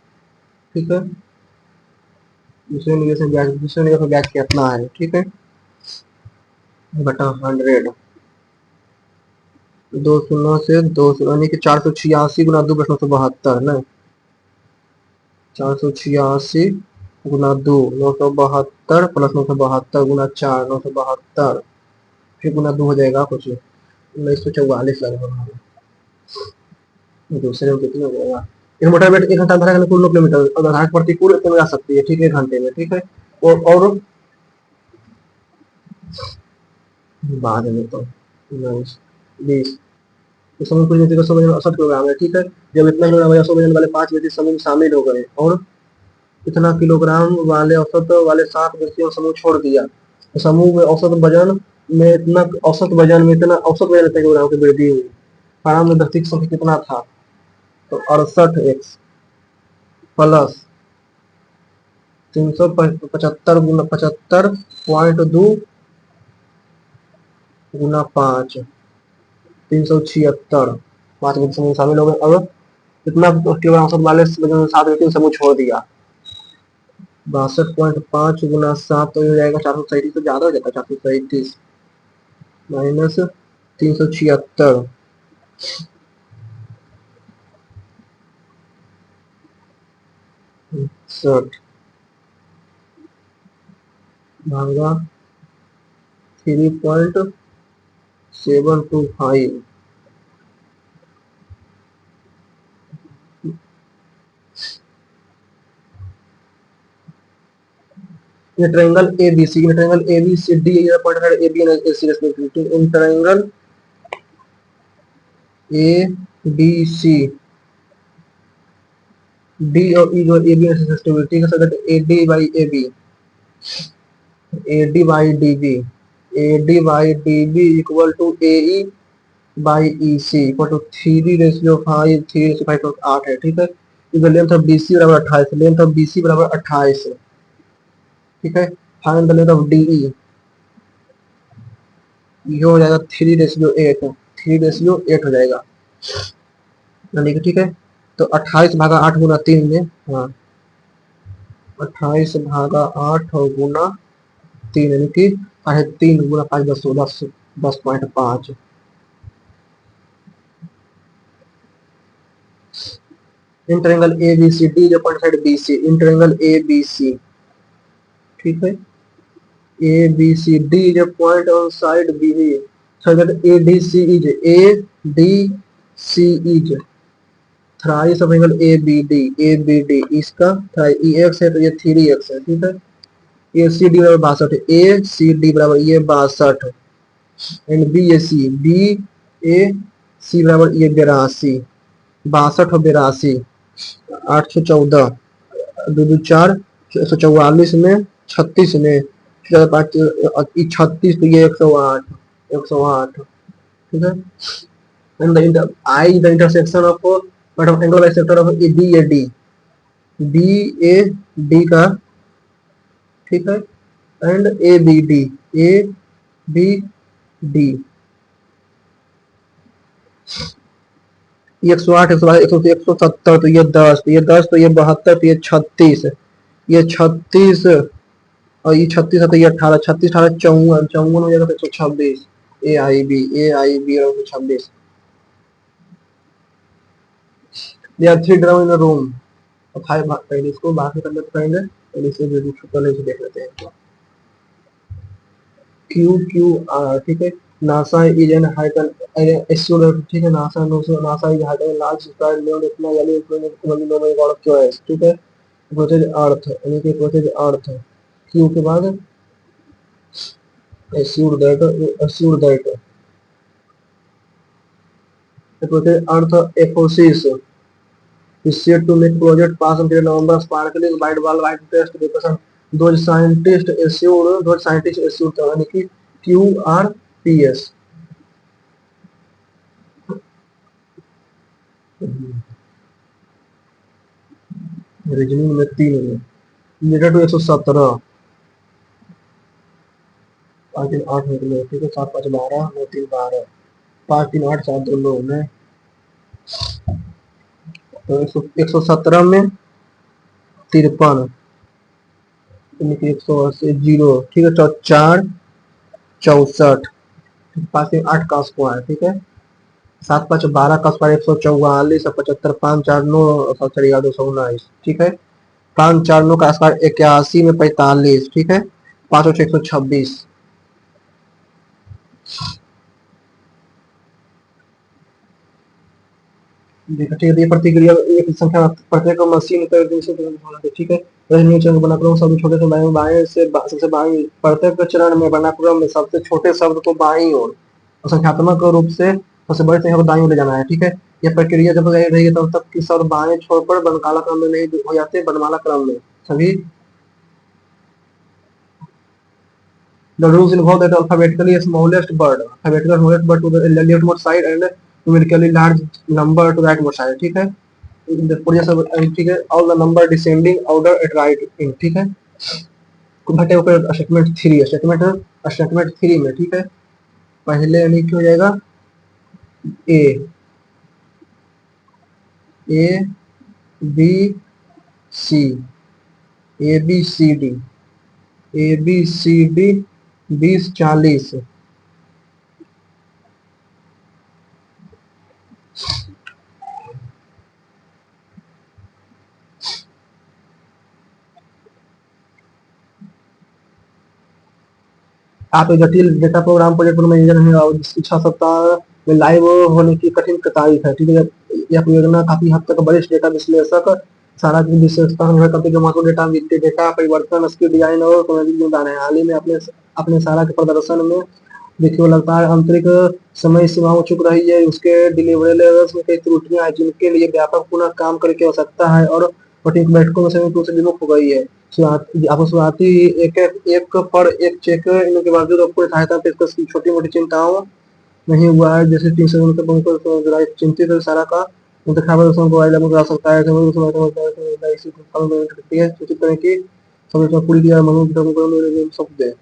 ठीक है। दूसरे निवेश में ब्याज, दूसरे निवेश में ब्याज कितना है, ठीक है, बटा 100, 2 से 2, यानी कि 486 गुना 2 बटा 972 ना, 486 गुना 2 972 प्लस 972 गुना 4 972, फिर गुना 2 हो जाएगा कुछ 1944 लगभग। दूसरे में कितने हो जाएगा, एक मोटर बैठ 1 घंटा भरा कुल 9 किलोमीटर और आधार प्रतिकूल इतने जा सकती है, ठीक है, 1 घंटे में, ठीक है। और बाद में तो 19 20 तो समूह कुल व्यक्ति का 100 वजन 68 किलोग्राम है, ठीक है। जब इतना किलोग्राम या 100 वजन वाले 5 व्यक्ति समूह में शामिल हो गए और इतना किलोग्राम वाले औसत वाले 7 व्यक्तियों समूह छोड़ दिया, तो समूह में औसत वजन में इतना औसत वजन इतना किलोग्राम की वृद्धि हुई। पारा में व्यक्ति की संख्या कितना था, तो 68x प्लस 375 गुना 75.2 गुना 5, 376, 5 व्यक्ति समूह शामिल हो गए और इतना किलोग्राम औसत वाले 7 व्यक्ति समूह छोड़ दिया। 62.5 गुना 7 तो हो जाएगा 437, तो ज्यादा हो जाता है 437 माइनस 376 भागा 3.725। ये ट्रायंगल ABC, ये ट्रायंगल ABCD, ये पॉइंट है AB and AC respectively. In triangle ABC D और E जो AB रेस्पेक्टिवली, ठीक है, so that AD by AB A D by D B, A D by D B equal to A E by E C equal to 3/5, 3/5 8 है, ठीक है। इधर length of B C बराबर 28, length of B C बराबर 28, ठीक है। Find the length of D E, ये हो जाएगा 3/8, 3/8 हो जाएगा, यानी कि ठीक है। तो 28 भागा 8 गुना 3 में, हाँ 28 भागा 8 गुना 3 यानी कि 3.5 गुना 5 10 10 10.5। In triangle A B C D जो point side B C, in triangle A B C, ठीक है। A B C D is a point on side BB, so that ADC is ADC is thrice of angle ABD, ABD इसका EX है तो ये 3x है, ठीक है। ये CD बराबर 62 है, ACD बराबर ये 62 एंड BAC बराबर ये 82, 62 और 82, 814 2 2 4 144 में 36 में 36 तो ये 108, 108, ठीक है। And the I the intersection of angle bisector of A B A D, B A D का, ठीक है, and A B D, A B D 108 112 170 तो ये 10, तो ये 10 तो ये 72 तो ये 36, ये 36 और ये 36 है तो ये 18, 36 18 54 54 हो जाएगा तो 126, ए आई बी और 126। There are 3 drum in a room, और 5 पहले इसको बात करने पड़ेंगे, पहले इसे जो पहले इसे देख लेते हैं। क्यू क्यू आर, ठीक है। नासा इज एन हाइटन एस्यूर, ठीक है। नासा इज हाइटन लार्ज स्टार नेम्ड इतना value economy no god of choice, ठीक है। अप्रोचेज अर्थ यानी कि अप्रोचेज अर्थ, क्यू के बाद एस्यूर दैट अप्रोचेज अर्थ एफोसिस is said to make project pass until November sparkling white ball white test because those scientists assured यानी कि QRPS। रीजनिंग में 3 में मीटर टू 117, 5 3 8 निकले, ठीक है। 7 5 12 9 3 12, 5 3 8 7 2 9 में, तो 117 में 53 यानी कि 180 जीरो, ठीक है। 4 64, 5 3 8 का स्क्वायर, ठीक है। 7 5 12 का स्क्वायर 144 और 75 5 4 9 7 219, ठीक है। 5 4 9 का स्क्वायर 81 में 45, ठीक है। 5 126। देखो ठीक है, ये प्रतिक्रिया एक संख्या प्रत्येक मशीन कर दिन से ठीक है। रजनी चंद्र वर्णाक्रम शब्द छोटे से बाएं से सबसे बाएं, प्रत्येक चरण में वर्णाक्रम में सबसे छोटे शब्द को बाईं ओर और संख्यात्मक रूप से सबसे बड़े संख्या को दाईं ओर ले जाना है, ठीक है। यह प्रक्रिया जब रहेगी तब तक कि शब्द बाएं छोड़कर वर्णमाला क्रम में नहीं हो जाते, वर्णमाला क्रम में सभी। The rules involve that alphabetically smallest word to the leftmost side and numerically large number to the rightmost side, ठीक है। ठीक है। All the number descending order at right in, ठीक है। घटे ऊपर स्टेटमेंट 3 में, ठीक है। पहले यानी क्या हो जाएगा A B C, A B C D 20 40, आप एक जटिल डेटा प्रोग्राम प्रोजेक्ट मैनेजर हैं और जिसकी 6 सप्ताह में लाइव होने की कठिन तारीख है, ठीक है। यह परियोजना काफी हद तक वरिष्ठ डेटा विश्लेषक सारा की विशेषता निर्भर करती है, जो डेटा वित्तीय डेटा परिवर्तन उसकी डिजाइन और योगदान है। हाल ही में अपने सारा के प्रदर्शन में देखिए लगता है आंतरिक समय सीमा हो चुक रही है, उसके डिलीवरेबल्स में कई त्रुटियां हैं जिनके लिए व्यापक पुनः काम करने की आवश्यकता है और बट एक बैठकों में से 2 से विमुख हो गई है। आपको शुरुआती एक एक पर एक चेक इनके के बावजूद आपको सहायता पेशकश की छोटी मोटी चिंताओं नहीं हुआ है, जैसे 3 से उनके चिंतित है सारा का इंतखाब को आ सकता है, सूचित करें कि पूरी किया सब दे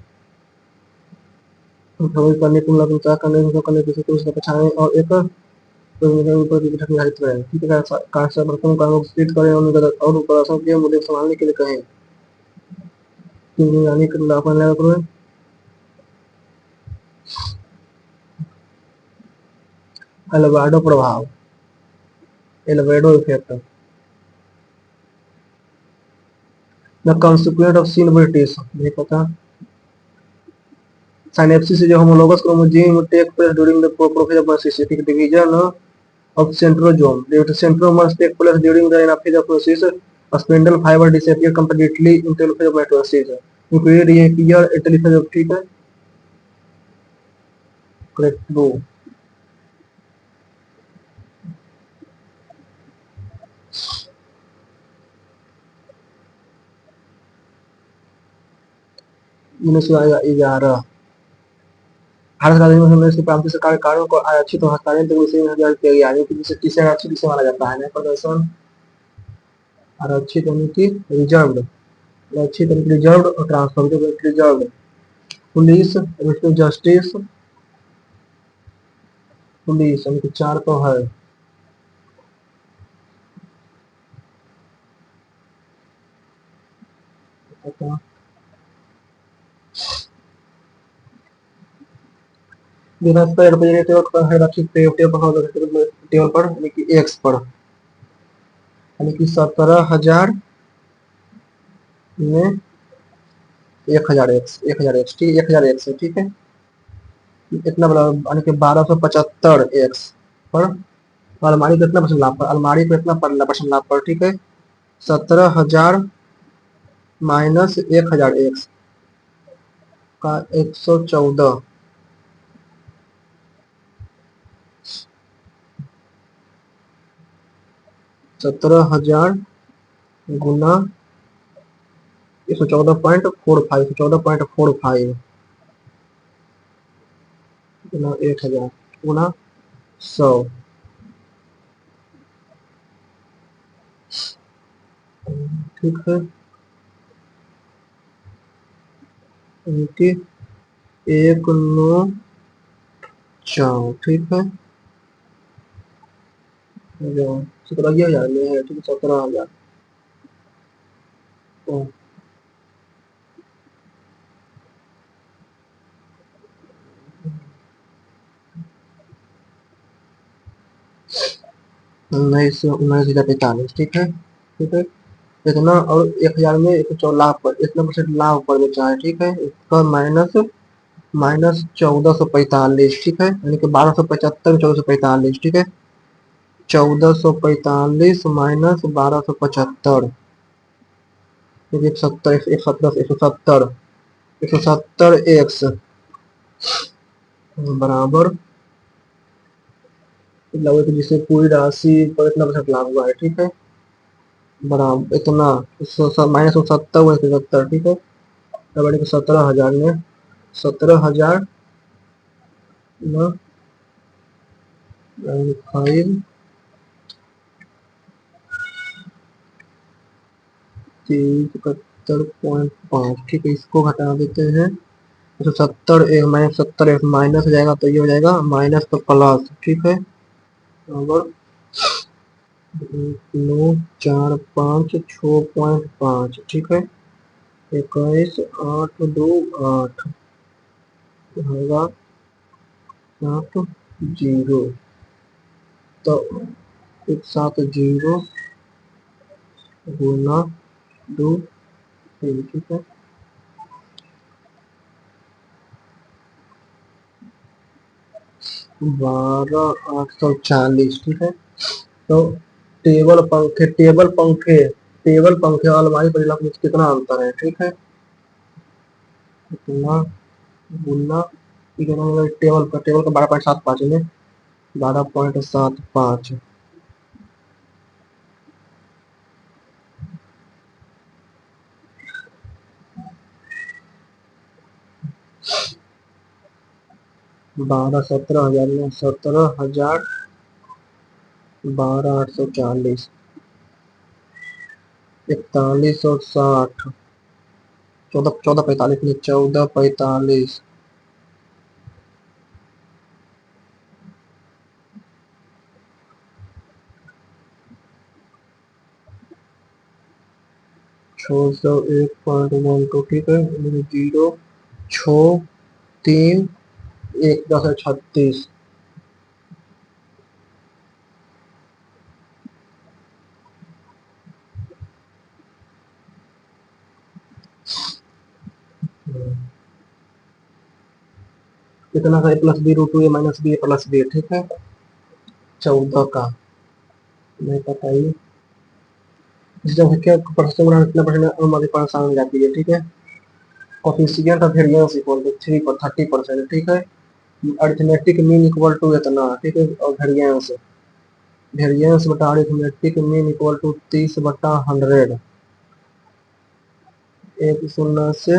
करने को करने की उसका पछाने और एक ऊपर निर्धारित करें, ठीक है, कार्य का करें और प्रदर्शन के मुद्दे संभालने के लिए कहें, यानी करें एल्वाडो प्रभाव, albedo effect, the consequent of सिनवर्टिस नहीं पता, सिनेप्सिस जो homologous chromosome take place during the prophase of systemic division of centrosome. The centromeres take place during the anaphase of process. A spindle fiber disappear completely in telophase of mitosis. You create a clear telophase of ठीक है, correct true. उन्नीस सौ 11 भारत राज्य में से प्रांतीय सरकार कार्यों को आरक्षित और हस्तांतरित विषय में किया गया है, जिसे किसे आरक्षित किसे माना जाता है, प्रदर्शन आरक्षित यानी कि रिजर्व्ड, आरक्षित यानी कि रिजर्व्ड और transfer reserved, police justice, police यानी कि 4 तो है, टेबल पर यानी कि एक्स पर यानी कि 17,000 में 1,000 एक्स, 1,000 एक्स ठीक, 1,000 एक्स है ठीक है, इतना बड़ा यानी कि 1275 एक्स पर अलमारी को इतना परसेंट लाभ पर, अलमारी को इतना परसेंट लाभ पर ठीक है, 17,000 माइनस 1,000 एक्स का 114, 17,000 गुना 114.45, 114.45 गुना 1,000 गुना 100 ठीक है, इनकी 194 ठीक है, 17,000 में है ठीक है, 17,000 19,045 ठीक है, ठीक है, इतना और 1,000 में 114 लाभ पर इतना परसेंट लाभ पर बचा है ठीक है, इसका माइनस माइनस 1445 ठीक है, यानी कि 1275 1445 ठीक है, 1445 माइनस 1275 170 170 170 170 एक्स बराबर लगभग, जिससे पूरी राशि पर इतना परसेंट लाभ हुआ है ठीक है, बराबर इतना माइनस 170 170 ठीक है, तब 17,000 में 17,000 फाइव 71.5 ठीक है, इसको घटा देते हैं, 170 माइनस 70 माइनस हो जाएगा तो ये हो जाएगा माइनस तो प्लस ठीक है, बराबर 9,4,5,6.5 ठीक है, 21,828 होगा 70 तो 170 गुना 2 ठीक है, 12,840 ठीक है, तो टेबल पंखे और अलमारी परिला में कितना अंतर है ठीक है, इतना गुना टेबल का 12.75 में 12.75 12 17,000 में 17,000 12,840 4160 14 14 45 में 14 45 601.12 ठीक है। 0 6 3 1 10 36 कितना का प्लस बी रूट 2 ए माइनस बी प्लस बी ठीक है। 14 का नहीं पता ये जब क्या परसेंट बना कितना परसेंट हमारी पास आ जाती है ठीक है। Coefficient of variance equal to 30% ठीक है। अरिथमेटिक मीन इक्वल टू इतना ठीक है। और वेरिएंस वेरिएंस बटा अरिथमेटिक मीन इक्वल टू 30/100 1 0 से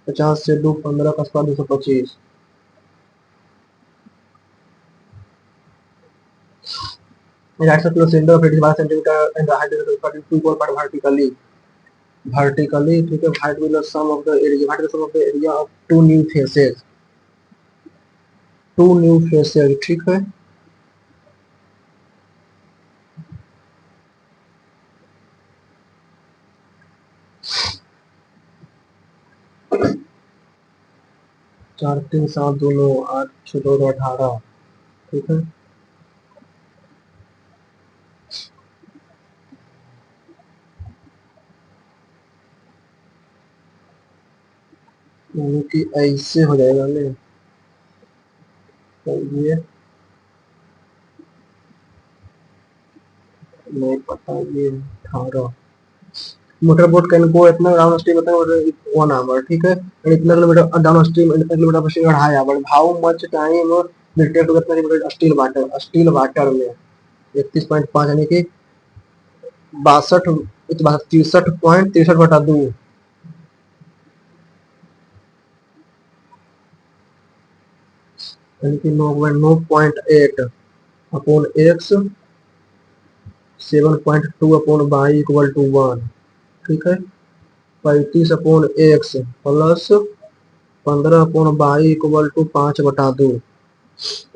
50 से 2 15 का square 225 right circular cylinder of 85 centimeter and the height is 2 equal part vertically ठीक है। height will the sum of the area height is the sum of the area of two new faces ठीक है। चार 3 7 2 9 8 6 2 18 ठीक है। यानी कि ऐसे हो जाएगा ना तो ये नहीं पता ये 18 मोटर बोट कैन गो इतना डाउन स्ट्रीम इतना 1 आवर ठीक है। और इतना किलोमीटर डाउन स्ट्रीम इतना किलोमीटर पर second high hour how much time related to कितना किलोमीटर स्टील वाटर में 31.5 यानी कि 62 63.63/2 यानी कि 9.8 upon X 7.2 upon Y equal to 1 ठीक है। 35 upon X plus 15 upon Y equal to 5/2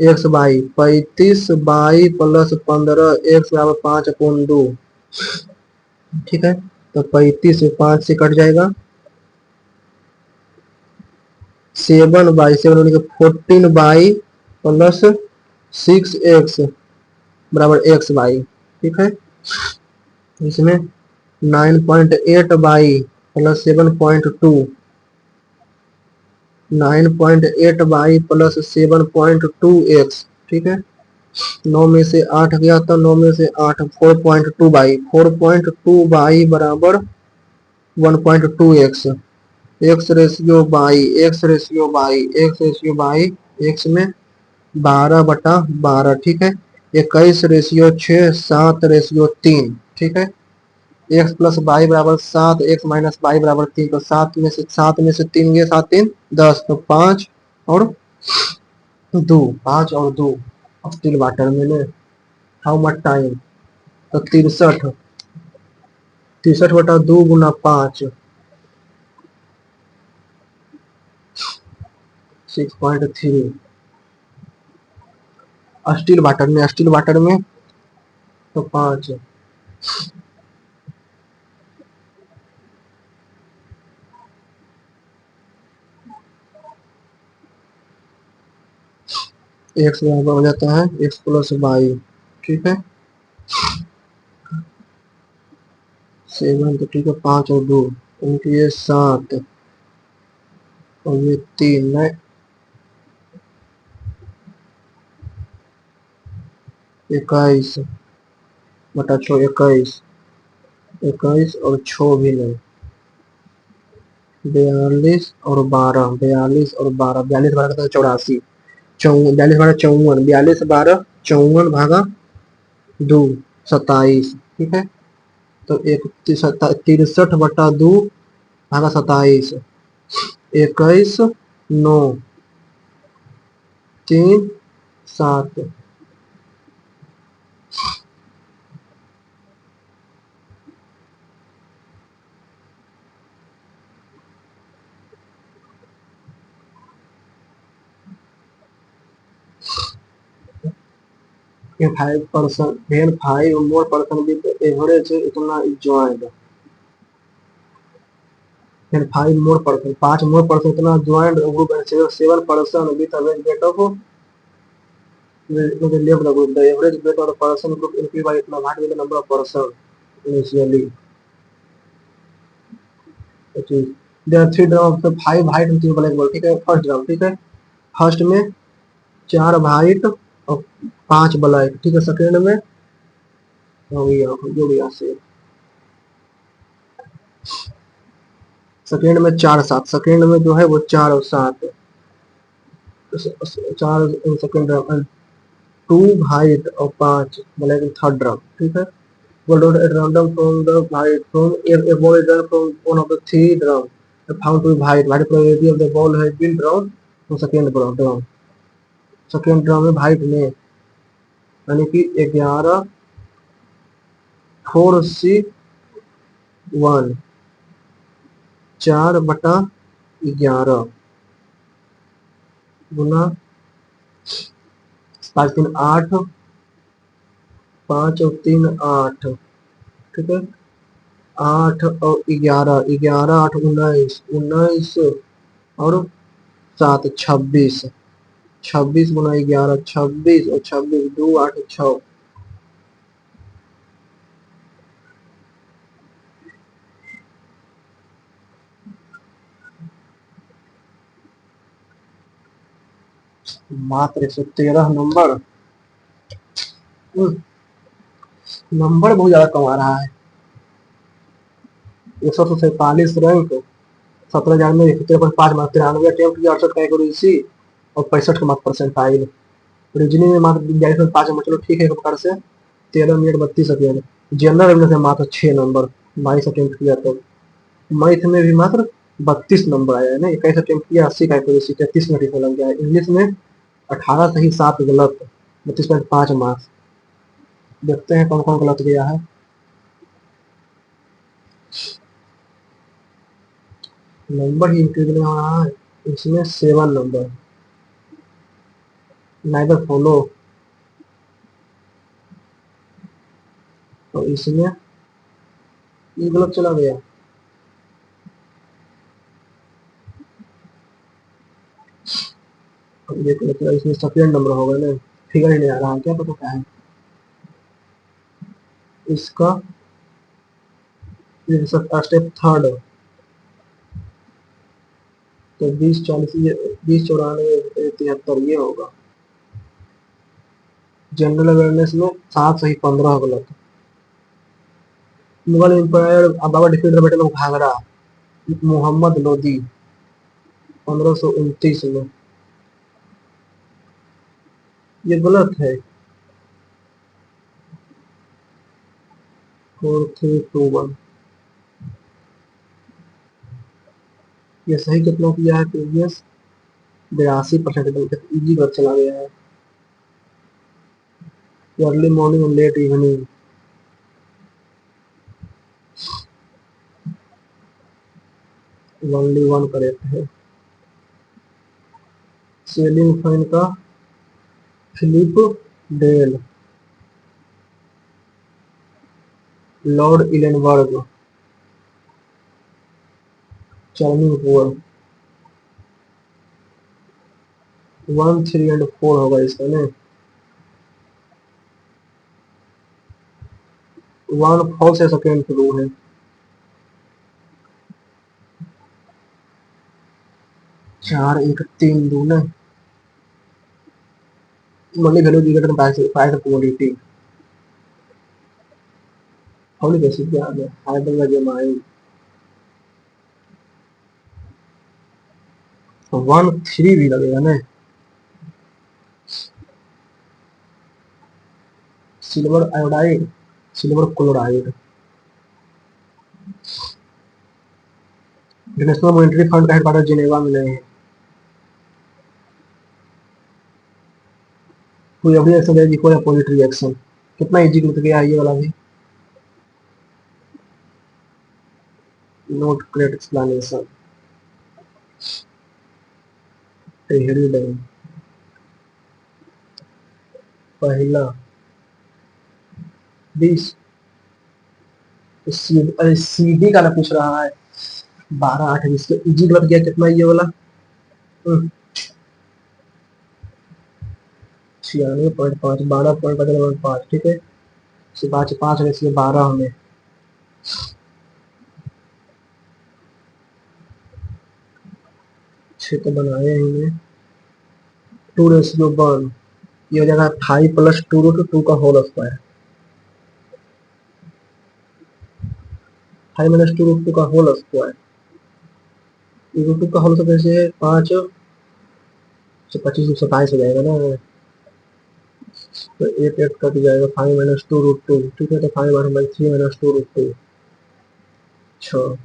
X by 35 by plus 15 X बराबर 5/2 ठीक है। तो 35 से 5 से कट जाएगा 7/7 यानी कि 14 प्लस 6x बराबर x बाई ठीक है। इसमें 9.8 by plus 7.2 9.8 by plus 7.2x ठीक है। 9 में से 8 गया तो 9 में से 8 4.2 बाई बराबर 1.2x x ratio by x में 12/12 ठीक है। 21/6 7/3 ठीक है। एक्स प्लस बाई बराबर 7 एक्स माइनस बाई बराबर 3 तो 7 में से 3 गए 7 3 10 तो 5 और 2 5 और 2 स्टील वाटर में हाउ मच टाइम तो 63/2 गुना 5 6.3 स्टील वाटर में तो 5 एक्स बराबर हो जाता है एक्स प्लस वाई ठीक है। 7 तो ठीक है 5 और 2 उनकी ये 7 और ये 3 है 21/6 21 और 6 भी नहीं 42 और 12 42 12 का 84 42 12 54 42 12 54 भागा 2 27 ठीक है। तो 63/2 भागा 27 21 9 3 7 if 5% when 5 more person with average इतना joined when 5 more person 5 more person इतना joined group and 7 person with average weight of with the left the group the average weight of the person group increase by इतना what with the number of person initially okay there are 3 drum of 5 height and 3 blackboard ठीक है first drum ठीक है first में 4 height और 5 black ठीक है second में हो गया जो भी से सेकेंड में 4 7 सेकेंड में जो है वो 4 और 7 4 सेकेंड ड्रम 2 हाइट और 5 ब्लैक थर्ड ड्रम ठीक है well done at random from the height from a ball is drawn from one of the 3 drum found to be height what probability of the ball has been drawn from second drum second drum में height में यानी कि 11 4 C 1 4/11 गुना 5 3 8 5 और 3 8 ठीक है 8 और 11 11 8 19 19 और 7 26 26 गुना 11 26 और 26 2 8 6 मात्र 113 नंबर नंबर बहुत ज्यादा कमा रहा है 147 रैंक 17,000 में 53.5 मार्क्स 93 अटेम्प्ट की 68 का एक्यूरेसी और 65 का मार्क्स परसेंटाइल रीजनिंग में मात्र 42.5 नंबर चलो ठीक है एक प्रकार से 13 मिनट 32 सेकेंड जनरल में से मात्र 6 नंबर 22 अटेम्प्ट किया तो मैथ में भी मात्र 32 नंबर आया है ना 21 अटेम्प्ट किया 80 का एक्यूरेसी 33 मिनट इसमें लग गया है इंग्लिश में 18 सही 7 गलत 32.5 मार्क्स देखते हैं कौन कौन गलत गया है नंबर ही इंक्रीज नहीं हो रहा है इसमें 7 नंबर नाइदर फॉलो तो इसमें ये गलत चला गया ये इसमें सेकेंड नंबर होगा ना फिगर ही नहीं आ रहा है क्या पता क्या है इसका स्टेप थर्ड तो 20 40 ये 20 94 73 ये होगा जनरल अवेयरनेस में 7 सही 15 गलत मुगल एम्पायर बाबा डिफीट बेटे लोग घाघरा मोहम्मद लोदी 1529 में ये गलत है 4321 ये सही कितना किया है प्रीवियस 82% इजी कर चला गया है अर्ली मॉर्निंग और late evening only one correct है सेलिंग फैन का फिलिप डेल लॉर्ड इलेनबर्ग चार्मिंग पुअर 1 3 एंड 4 होगा इसका ना 1 फॉल्स है सेकेंड ट्रू है 4 1 3 2 ना money value is greater than price of commodity हमने कैसे किया है हाइड्रोजन का जमाई 1 3 भी लगेगा ना silver iodide silver chloride international monetary fund का हेडक्वार्टर जिनेवा में नहीं है कोई अभी रिएक्शन कोई अपोजिट रिएक्शन। कितना इजी लिख गया ये वाला भी। नोट क्रिएट एक्सप्लेनेशन पहला 20 अरे सीडी का ना पूछ रहा है। 12 8 20 के इजी लग गया कितना ये वाला। 96.5 12.5 ठीक है। 5 है इसलिए 12 हमें। छः तो बनाए हमने। 2:1 ये हो जाएगा 5 + 2√2 का होल स्क्वायर। 5 - 2√2 का होल स्क्वायर। √2 का होल स्क्वायर कैसे है? 5 से 25 27 हो जाएगा ना। तो 8 कट जाएगा। 5 - 2√2 ठीक है। तो 5/3 - 2√2 6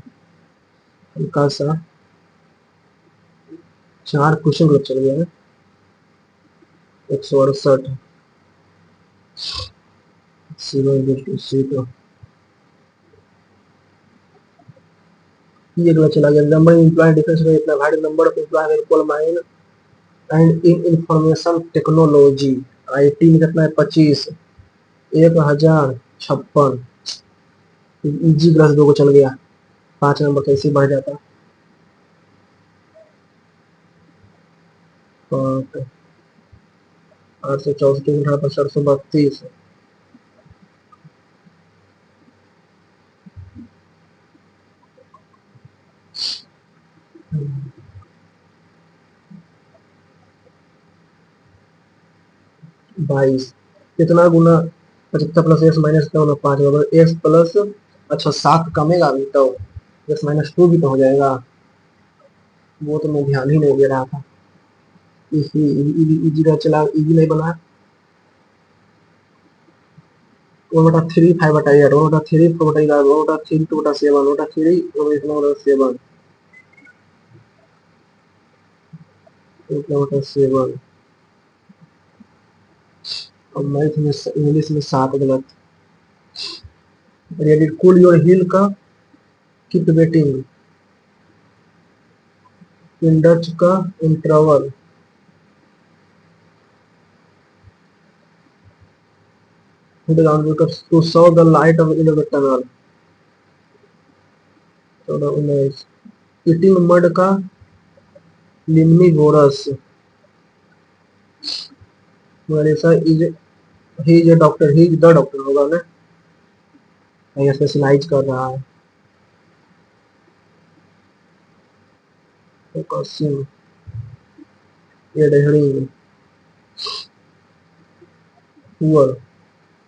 हल्का सा 4 क्वेश्चन ग्रुप चल गया है। 168 ये चला गया। नंबर एम्प्लॉय डिफरेंस में इतना भारी number of employ coal mine and in information technology IT में कितना है? 25 1056। इजी क्लास 2 को चल गया। 5 नंबर कैसे बढ़ जाता। 864 732। बाईस कितना गुना 75 + x - 5 x प्लस अच्छा 7 कमेगा भी तो x - 2 भी तो हो जाएगा। वो तो मैं ध्यान ही नहीं दे रहा था। इजी चला इजी नहीं बना। 1/3 5/8 1/3 4/8 1/3 2/7 1/3 7 7 और मैथ में इंग्लिश में 7 गलत। कूल योर हिल का कीप वेटिंग। इंडक्स का interval to show the light of in the tunnel। 14 19 eating mud का limnivorous. Manisha is he is doctor he is the doctor होगा ना। ये स्पेशलाइज कर रहा है। कॉसिम ये डेहरी पुअर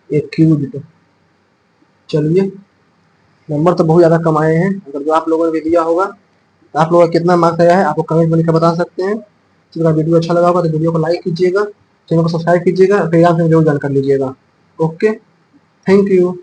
एक्यूज्ड। चलिए नंबर तो बहुत ज़्यादा कमाए हैं। अगर जो आप लोगों ने दिया होगा तो आप लोगों का कितना मार्क्स आया है आपको कमेंट में लिखकर बता सकते हैं। अगर वीडियो अच्छा लगा होगा तो वीडियो को लाइक कीजिएगा, चैनल को सब्सक्राइब कीजिएगा, टेलीग्राम से जरूर जानकारी लीजिएगा। Okay thank you.